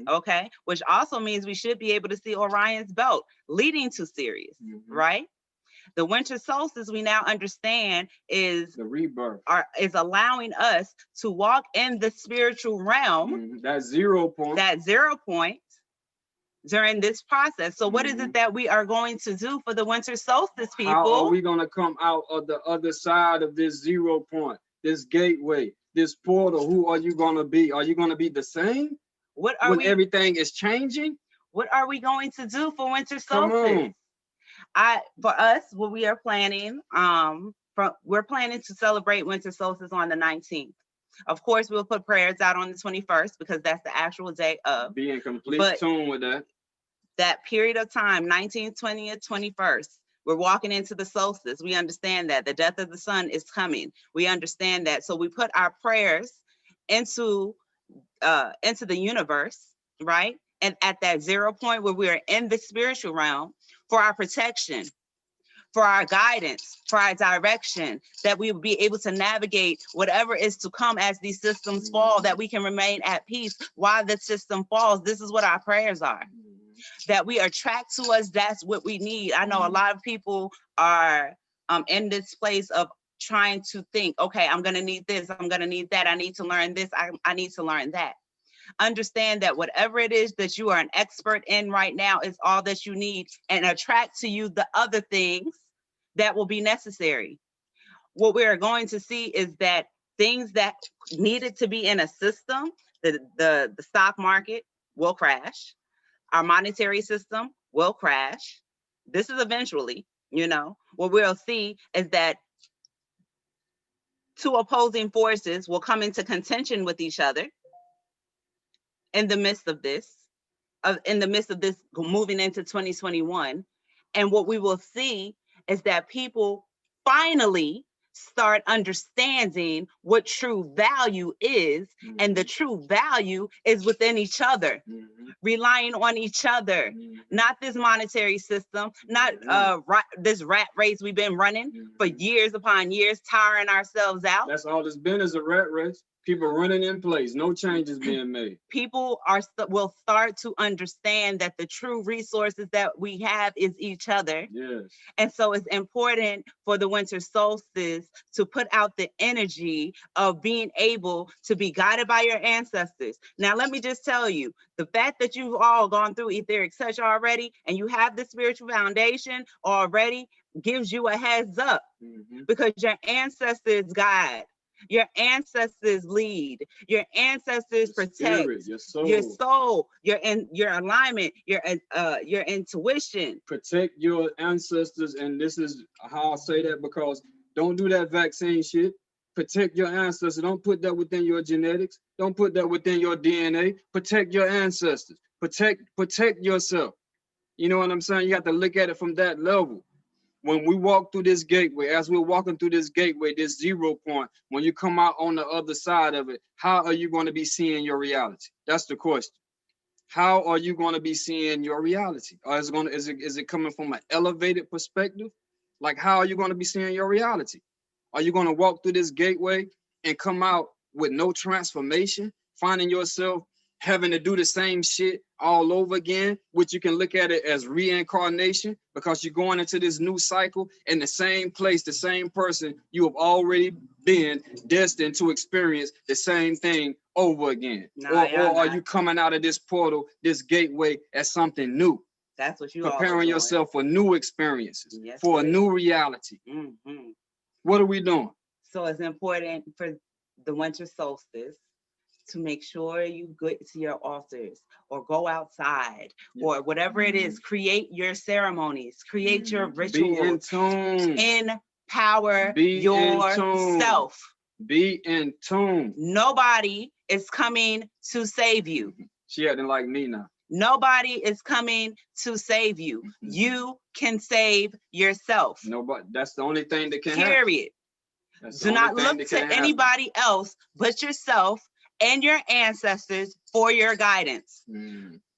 Okay, which also means we should be able to see Orion's belt leading to Sirius, right? The winter solstice, we now understand, is the rebirth, is allowing us to walk in the spiritual realm. That 0 point. That 0 point. during this process. So what is it that we are going to do for the winter solstice, people? How are we going to come out of the other side of this 0 point, this gateway, this portal? Who are you going to be? Are you going to be the same? What are when everything is changing? What are we going to do for winter Come solstice? on. For us, what we are planning, we're planning to celebrate winter solstice on the 19th. Of course, we'll put prayers out on the 21st because that's the actual day of. Be in complete tune with that. That period of time, 19th, 20th, 21st, we're walking into the solstice. We understand that the death of the sun is coming. We understand that. So we put our prayers into the universe, right? And at that 0 point where we are in the spiritual realm, for our protection, for our guidance, for our direction, that we will be able to navigate whatever is to come as these systems fall, that we can remain at peace while the system falls. This is what our prayers are. That we attract to us, that's what we need. I know a lot of people are in this place of trying to think, okay, I'm gonna need this, I'm gonna need that, I need to learn this, I need to learn that. Understand that whatever it is that you are an expert in right now is all that you need, and attract to you the other things that will be necessary. What we are going to see is that things that needed to be in a system, the stock market will crash, our monetary system will crash. This is eventually, what we'll see is that two opposing forces will come into contention with each other in the midst of this moving into 2021. And what we will see is that people finally start understanding what true value is. And the true value is within each other, relying on each other, not this monetary system, not this rat race we've been running for years upon years, tiring ourselves out. That's all it's been, is a rat race. People running in place, no changes being made. People will start to understand that the true resources that we have is each other. Yes. And so it's important for the winter solstice to put out the energy of being able to be guided by your ancestors. Now, let me just tell you, the fact that you've all gone through etheric touch already and you have the spiritual foundation already gives you a heads up, because your ancestors guide. Your ancestors lead. Your ancestors protect. Your soul, your alignment, your intuition. Protect your ancestors, and this is how I say that, because don't do that vaccine shit. Protect your ancestors. Don't put that within your genetics. Don't put that within your DNA. Protect your ancestors. Protect yourself. You know what I'm saying? You have to look at it from that level. When we walk through this gateway, as we're walking through this gateway, this 0 point, when you come out on the other side of it, how are you going to be seeing your reality? That's the question. How are you going to be seeing your reality? Or is it coming from an elevated perspective? Like, how are you going to be seeing your reality? Are you going to walk through this gateway and come out with no transformation, finding yourself having to do the same shit all over again, which you can look at it as reincarnation, because you're going into this new cycle in the same place, the same person you have already been destined to experience the same thing over again? Or are you coming out of this portal, this gateway, as something new? That's what you preparing yourself for new experiences, for a new reality. What are we doing? So it's important for the winter solstice to make sure you go to your altars or go outside or whatever it is. Create your ceremonies, create your rituals. Be in tune. Empower yourself. Be in tune. Nobody is coming to save you. She acting like me now. Nobody is coming to save you. You can save yourself. Nobody. That's the only thing that can Period. Do not look to anybody else but yourself and your ancestors for your guidance.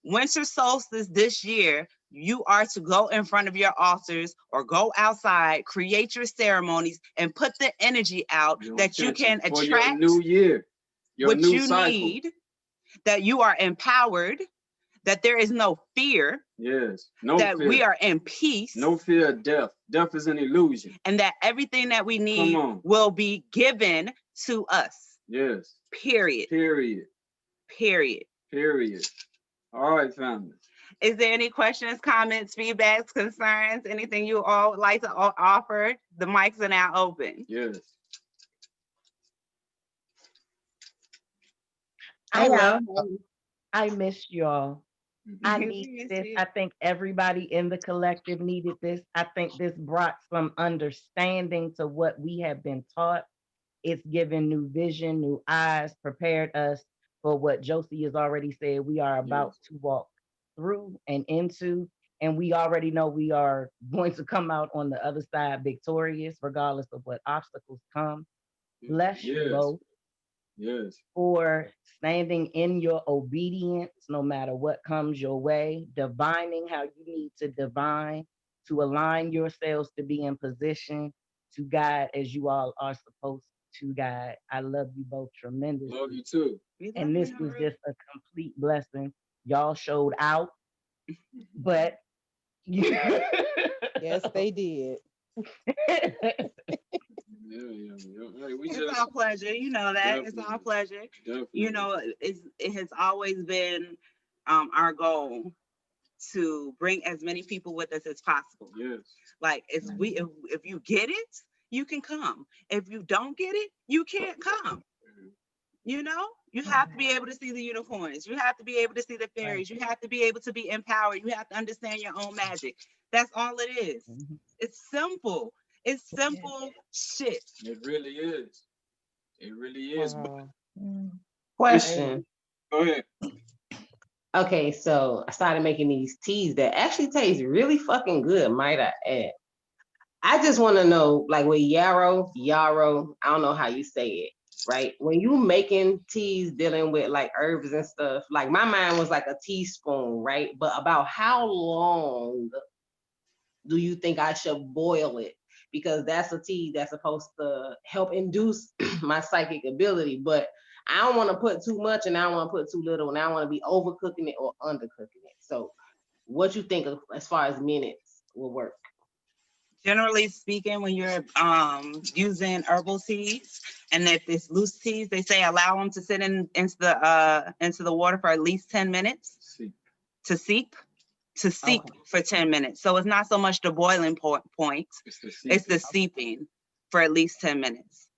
Winter solstice this year, you are to go in front of your altars or go outside, create your ceremonies, and put the energy out that you can attract your new year, what you need, that you are empowered, that there is no fear. Yes, no that fear. We are in peace. No fear of death. Death is an illusion. And that everything that we need will be given to us. Yes. Period. Period. Period. Period. All right, family. Is there any questions, comments, feedbacks, concerns, anything you all would like to offer? The mics are now open. Yes. I miss y'all. I need this. I think everybody in the collective needed this. I think this brought some understanding to what we have been taught. It's given new vision, new eyes, prepared us for what Josie has already said we are about to walk through and into. And we already know we are going to come out on the other side victorious, regardless of what obstacles come. Bless you both. Yes. For standing in your obedience, no matter what comes your way, divining how you need to divine, to align yourselves to be in position to guide as you all are supposed to guide. I love you both tremendously. Love you too. And this was just a complete blessing. Y'all showed out, but yes, they did. It's our pleasure. You know that. It's our pleasure. Definitely. You know, it has always been our goal to bring as many people with us as possible. Yes. Like if you get it, you can come. If you don't get it, you can't come. You know, you have to be able to see the unicorns. You have to be able to see the fairies. You have to be able to be empowered. You have to understand your own magic. That's all it is. It's simple. It's simple shit. It really is. It really is. Question. Go ahead. Okay, so I started making these teas that actually taste really fucking good, might I add. I just want to know, like with yarrow, I don't know how you say it, right? When you making teas dealing with like herbs and stuff, like my mind was like a teaspoon, right? But about how long do you think I should boil it? Because that's a tea that's supposed to help induce my psychic ability, but I don't want to put too much and I don't want to put too little, and I don't want to be overcooking it or undercooking it. So what you think of as far as minutes will work? Generally speaking, when you're using herbal teas, and if it's loose teas, they say allow them to sit into the water for at least 10 minutes to seep for 10 minutes. So it's not so much the boiling point, it's the seeping for at least 10 minutes.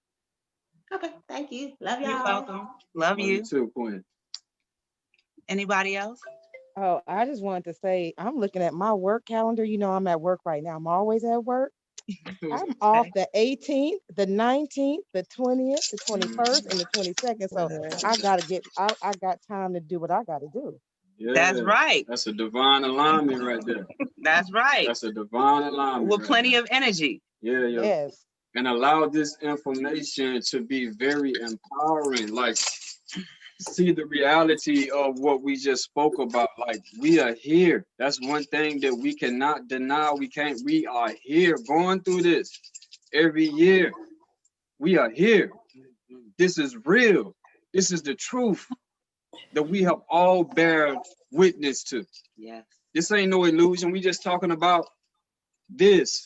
Okay, thank you. Love y'all. You're welcome. Love you. Too, Quinn. Anybody else? Oh, I just wanted to say, I'm looking at my work calendar. You know, I'm at work right now. I'm always at work. I'm off the 18th, the 19th, the 20th, the 21st, and the 22nd. So I got time to do what I got to do. Yeah, that's right. That's a divine alignment right there. That's right. That's a divine alignment. With plenty of energy. Yeah. Yes. And allow this information to be very empowering. Like, see the reality of what we just spoke about. Like, we are here. That's one thing that we cannot deny. We are here going through this every year. We are here. This is real. This is the truth that we have all bear witness to. Yes. This ain't no illusion. We just talking about this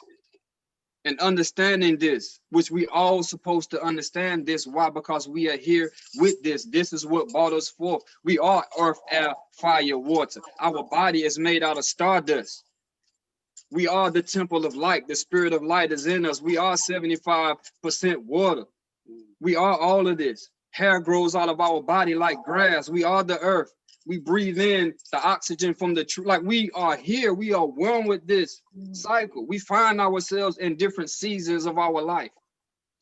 and understanding this, which we all supposed to understand this. Why? Because we are here with this. This is what brought us forth. We are earth, air, fire, water. Our body is made out of stardust. We are the temple of light. The spirit of light is in us. We are 75% water. We are all of this. Hair grows out of our body like grass. We are the earth. We breathe in the oxygen from the tree. Like, we are here. We are one with this cycle. We find ourselves in different seasons of our life.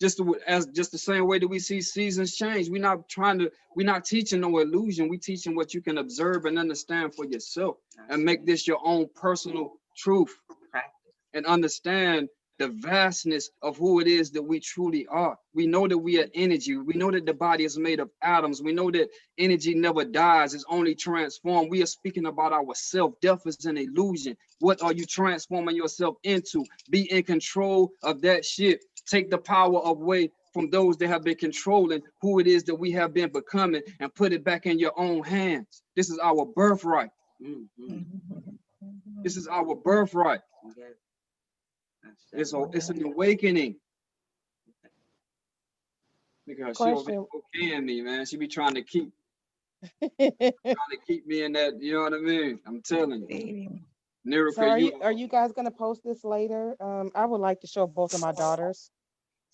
Just the same way that we see seasons change. We're not teaching no illusion. We're teaching what you can observe and understand for yourself and make this your own personal truth and understand the vastness of who it is that we truly are. We know that we are energy. We know that the body is made of atoms. We know that energy never dies, it's only transformed. We are speaking about ourselves. Death is an illusion. What are you transforming yourself into? Be in control of that shit. Take the power away from those that have been controlling who it is that we have been becoming and put it back in your own hands. This is our birthright. This is our birthright. It's an awakening. Because she over here me, man. She be trying to keep Trying to keep me in that, you know what I mean? I'm telling you. Lyrica, So are you guys gonna post this later? I would like to show both of my daughters.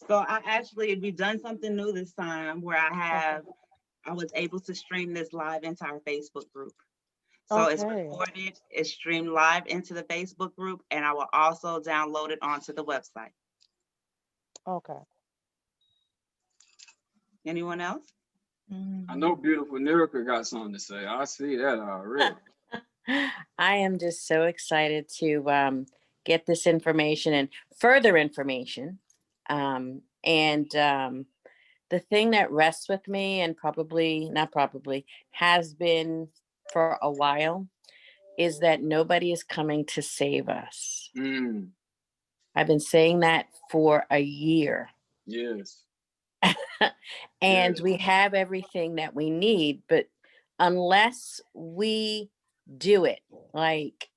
So I actually, we've done something new this time where Okay. I was able to stream this live into our Facebook group. So it's Okay. recorded, it's streamed live into the Facebook group, and I will also download it onto the website. Okay. Anyone else? I know beautiful Lyrica got something to say. I see that already. I am just so excited to get this information and further information. And the thing that rests with me, and probably, not probably, has been for a while, is that nobody is coming to save us. Mm, I've been saying that for a year. yes. And Yes. we have everything that we need, but unless we do it, like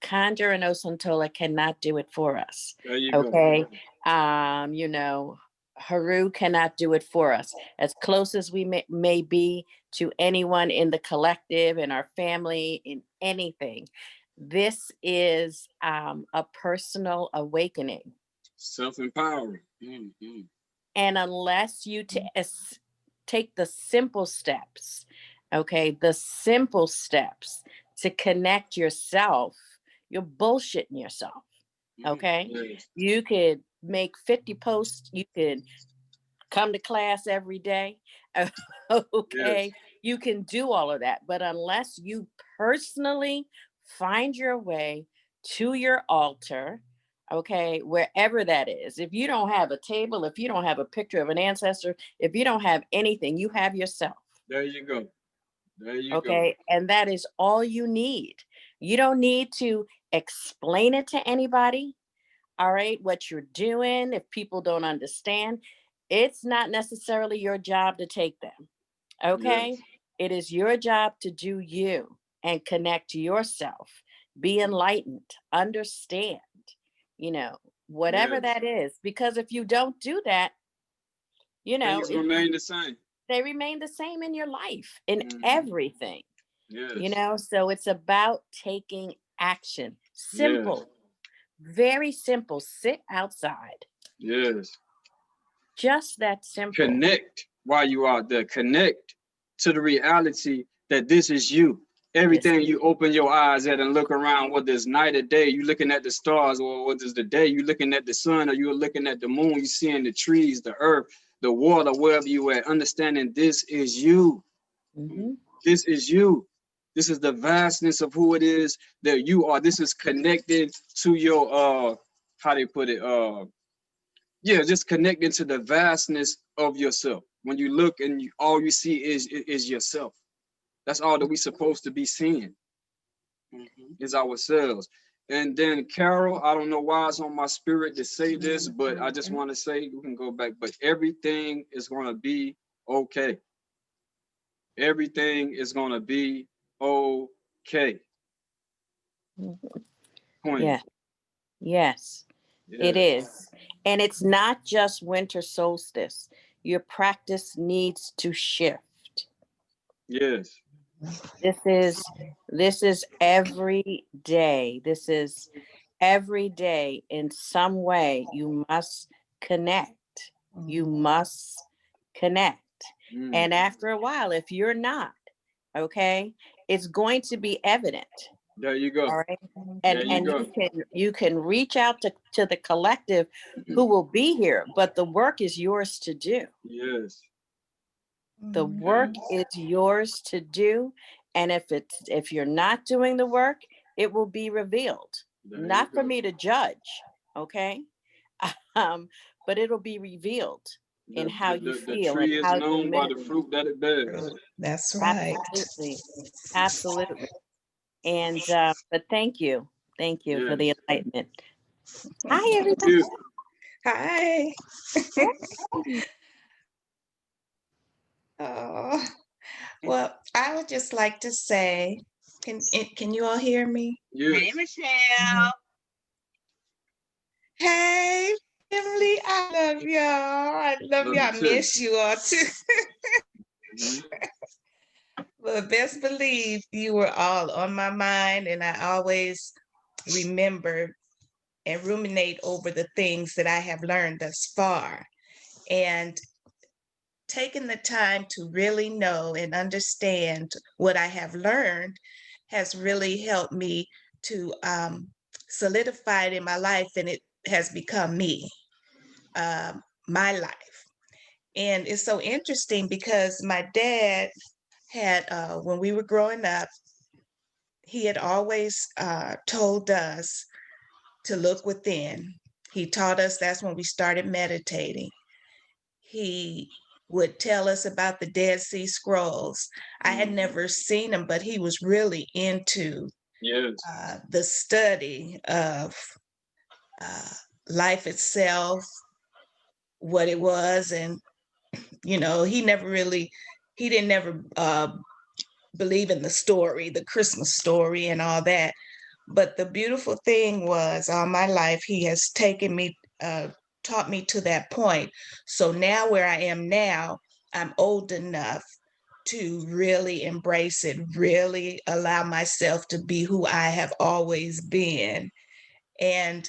Conjure and Osuntola cannot do it for us. There you Okay. go. You know, Haru cannot do it for us. As close as we may be to anyone in the collective, in our family, in anything, this is a personal awakening. Self-empowering. And unless you take the simple steps, okay, the simple steps to connect yourself, you're bullshitting yourself. Okay. Yes. You could make 50 posts, you could come to class every day. Okay. Yes. You can do all of that. But unless you personally find your way to your altar, okay, wherever that is, if you don't have a table, if you don't have a picture of an ancestor, if you don't have anything, you have yourself. There you go. There you go. Okay. And that is all you need. You don't need to explain it to anybody. All right. What you're doing, if people don't understand, it's not necessarily your job to take them. Okay. Yes. It is your job to do you and connect yourself, be enlightened, understand, you know, whatever Yes. that is. Because if you don't do that, you know, Things remain the same. they remain the same in your life, in Mhm. everything, Yes. you know. So it's about taking action. Simple, very simple. Sit outside. Yes. Just that simple. Connect while you out there. Connect to the reality that this is you. Everything you open your eyes at and look around, whether it's night or day, you looking at the stars, or whether it's the day, you looking at the sun, or you're looking at the moon, you seeing the trees, the earth, the water, wherever you at, understanding this is you. Mm-hmm. This is you. This is the vastness of who it is that you are. This is connected to your how they put it, yeah, just connected to the vastness of yourself. When you look and all you see is yourself. That's all that we're supposed to be seeing, is ourselves. And then Carol, I don't know why it's on my spirit to say this, but I just want to say, we can go back, but everything is going to be okay. Everything is going to be okay. Point. Yeah. Yes, it is. And it's not just winter solstice. Your practice needs to shift. Yes. This is every day. This is every day in some way. You must connect. You must connect. And after a while, if you're not, okay, it's going to be evident. There you go. All right. There And you go. you can reach out to the collective who will be here, but the work is yours to do. Yes. The work is yours to do. And if you're not doing the work, it will be revealed. There you Not for go. me to judge, okay? But it'll be revealed in how you The feel and tree is how you known by the move. fruit that it bears. That's right. Absolutely. Absolutely. And but thank you for the Yes. enlightenment. Hi Thank everybody. you. Hi. Oh, well, I would just like to say, can you all hear me? Hey, Yes. Michelle. Hey, Emily, I love y'all. I love Love y'all. you I too. miss you all too. Mhm. Well, best believe you were all on my mind, and I always remember and ruminate over the things that I have learned thus far. And taking the time to really know and understand what I have learned has really helped me to solidify it in my life, and it has become me, my life. And it's so interesting because my dad had, when we were growing up, he had always told us to look within. He taught us that's when we started meditating. He would tell us about the Dead Sea Scrolls. I had never seen them, but he was really into the study of life itself, what it was. And, you know, he didn't never believe in the story, the Christmas story and all that. But the beautiful thing was, all my life, he has taken me, taught me to that point. So now where I am now, I'm old enough to really embrace it, really allow myself to be who I have always been. And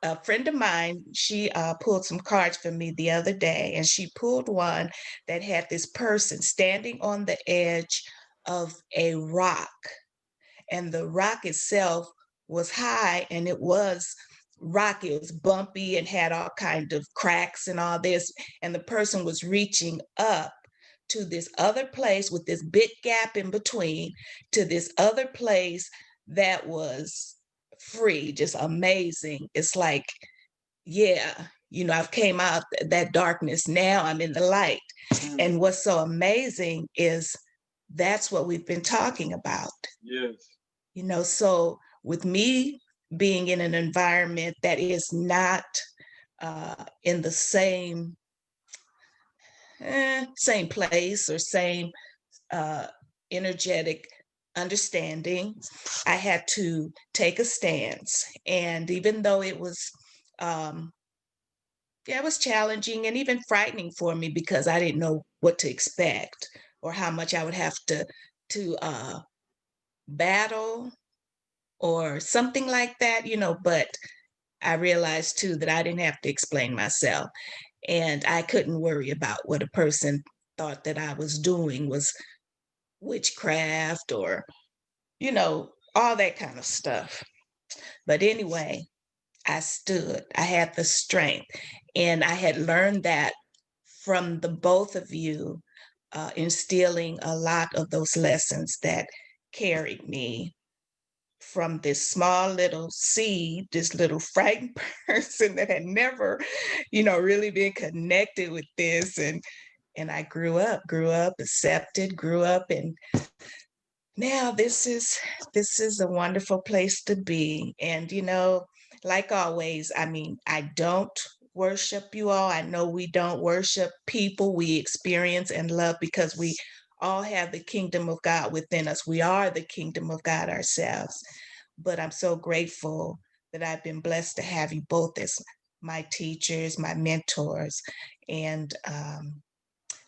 a friend of mine, she pulled some cards for me the other day, and she pulled one that had this person standing on the edge of a rock, and the rock itself was high, and it was rocky, it was bumpy and had all kind of cracks and all this, and the person was reaching up to this other place with this big gap in between, to this other place that was free, just amazing. It's like, yeah, you know, I've came out that darkness, now I'm in the light. And what's so amazing is that's what we've been talking about. Yes. You know, so with me being in an environment that is not in the same place or same energetic understanding, I had to take a stance. And even though it was, it was challenging and even frightening for me, because I didn't know what to expect or how much I would have to battle or something like that, you know. But I realized too that I didn't have to explain myself, and I couldn't worry about what a person thought that I was doing was witchcraft or, you know, all that kind of stuff. But anyway, I stood, I had the strength, and I had learned that from the both of you, instilling a lot of those lessons that carried me from this small little seed, this little frightened person that had never, you know, really been connected with this. And I grew up, accepted, grew up, and now this is a wonderful place to be. And you know, like always, I mean, I don't worship you all. I know we don't worship people. We experience and love because we all have the kingdom of God within us. We are the kingdom of God ourselves. But I'm so grateful that I've been blessed to have you both as my teachers, my mentors. And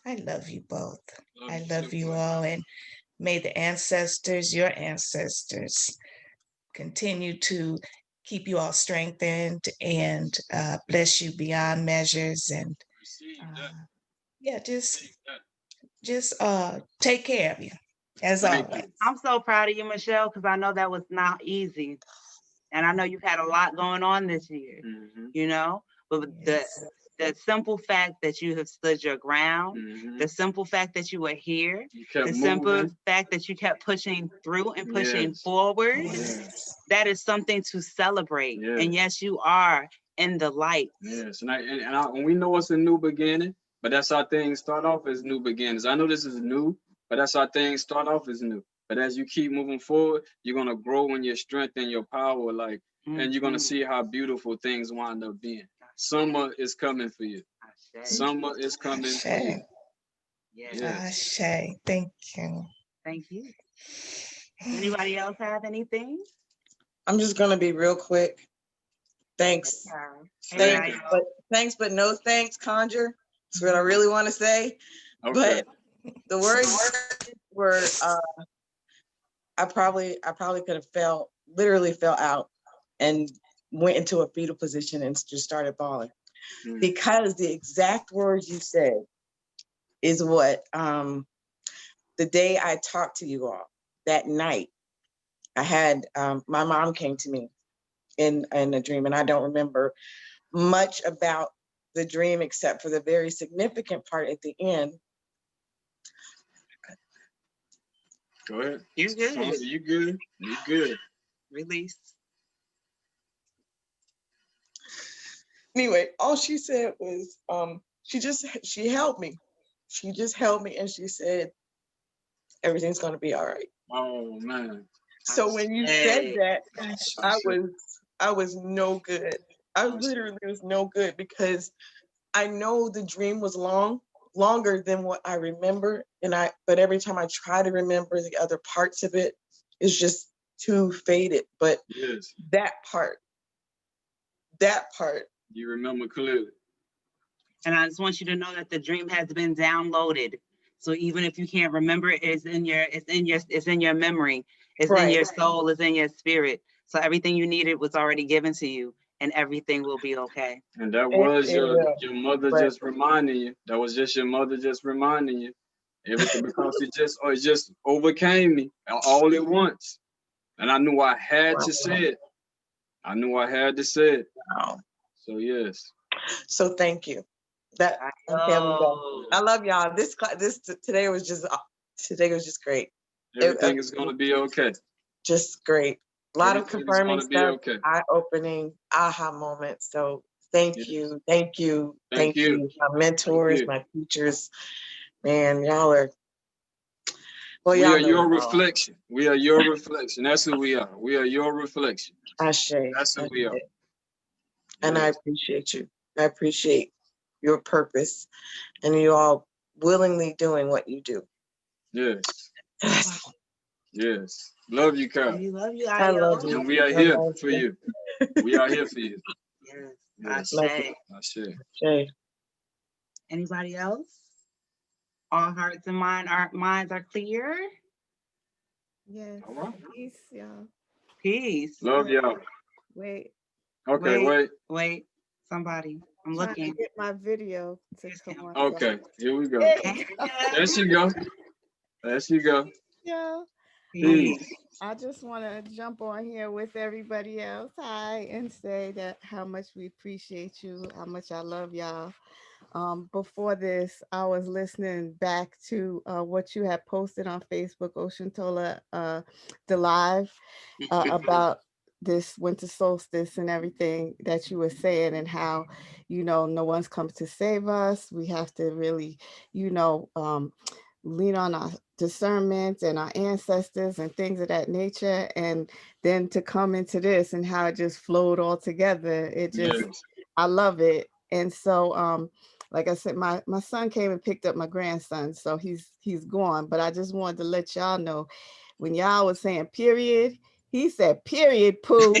I love you both. I love you all. And may the ancestors, your ancestors, continue to keep you all strengthened and bless you beyond measures. And yeah, just take care of you as always. I'm so proud of you, Michelle, because I know that was not easy. And I know you've had a lot going on this year, you know, but Yes. the simple fact that you have stood your ground, the simple fact that you were here, the simple fact that you kept pushing through and pushing forward, that is something to celebrate. And yes, you are in the light. Yes, and we know it's a new beginning, but that's how things start off as new beginnings. I know this is new, but that's how things start off as new. But as you keep moving forward, you're gonna grow in your strength and your power, like, and you're gonna see how beautiful things wind up being. Summer is coming for you. Summer is coming for you. Yes. Thank you. Thank you. Anybody else have anything? I'm just gonna be real quick. Thanks. Thanks, but no thanks, Conjure. That's what I really want to say. Okay. But the word were, I probably could have literally fell out and went into a fetal position and just started bawling. Because the exact words you said is what, the day I talked to you all, that night, I had, my mom came to me in a dream, and I don't remember much about the dream except for the very significant part at the end. Go ahead. You good. You good. You good. Release. Anyway, all she said was, she held me. She just held me and she said, everything's gonna be all right. Oh man. So when you said that, I was no good. I literally was no good because I know the dream was longer than what I remember. But every time I try to remember the other parts of it, it's just too faded. But yes, that part, you remember clearly. And I just want you to know that the dream has been downloaded. So even if you can't remember it, it's in your memory. It's in your soul, it's in your spirit. So everything you needed was already given to you, and everything will be okay. And that was your mother just reminding you. That was just your mother just reminding you. Everything, because it just overcame me all at once. And I knew I had to say it. I knew I had to say it. Wow. So yes. So thank you. I love y'all. Today was just great. Everything is gonna be okay. Just great. A lot of confirming stuff, okay. eye-opening, aha moments. So thank you. My mentors, my teachers, man, y'all are. Well, we are your reflection. We are your reflection. That's who we are. We are your reflection. Ashe. That's who we are. And I appreciate you. I appreciate your purpose and you all willingly doing what you do. Yes. Yes. Love you, Kyle. We love you. I love you. And we are here for you. We are here for you. Yes. Ashe. Anybody else? All hearts and minds are clear. Yes. Right. Peace, y'all. Peace. Love y'all. Wait. Okay, wait. Somebody. I'm looking. To get my video to come on. Okay, here we go. There she go. There she go. Yeah. Peace. I just want to jump on here with everybody else. Hi, and say that how much we appreciate you, how much I love y'all. Before this, I was listening back to what you had posted on Facebook, Oceantola, the live about this winter solstice and everything that you were saying, and how, no one's come to save us. We have to really, lean on our discernment and our ancestors and things of that nature. And then to come into this and how it just flowed all together. It just, I love it. And so, like I said, my son came and picked up my grandson, so he's gone. But I just wanted to let y'all know, when y'all was saying period, he said period, poo.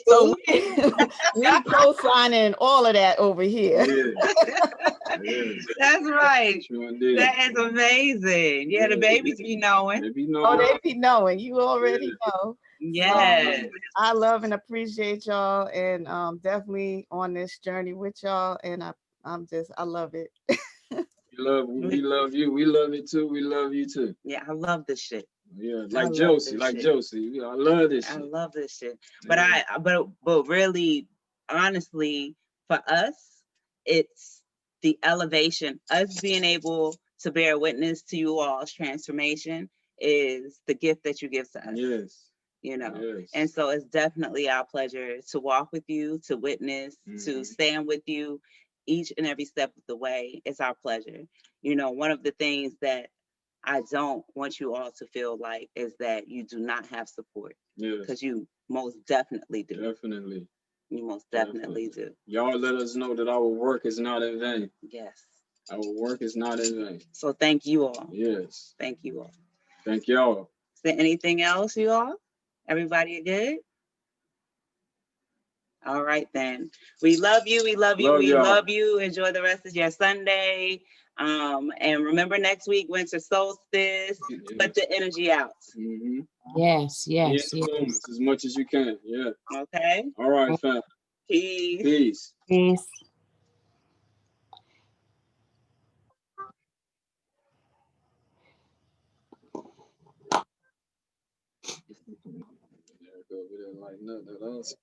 So we co-signing all of that over here. That's right. That is amazing. Yeah, the babies be knowing. They be knowing. You already know. Yes. So, I love and appreciate y'all, and definitely on this journey with y'all. And I love it. We love you. We love it too. We love you too. Yeah, I love this shit. Yeah, like Josie. I love this shit. I love this shit. But really, honestly, for us, it's the elevation. Us being able to bear witness to you all's transformation is the gift that you give to us. Yes. And so it's definitely our pleasure to walk with you, to witness, to stand with you each and every step of the way. It's our pleasure. One of the things that I don't want you all to feel like is that you do not have support. Because you most definitely do. Definitely. You most definitely do. Y'all let us know that our work is not in vain. Yes. Our work is not in vain. So thank you all. Yes. Thank you all. Thank y'all. Is there anything else, you all? Everybody good? All right, then. We love you. We love you. Love We y'all. love you. Enjoy the rest of your Sunday. And remember next week, winter solstice. Put the energy out. Mhm. Yes, Be in yes, the yes. moments as much as you can. Yeah. Okay. All right, fam. Peace. Peace. Peace. There we go. We didn't like nothing else.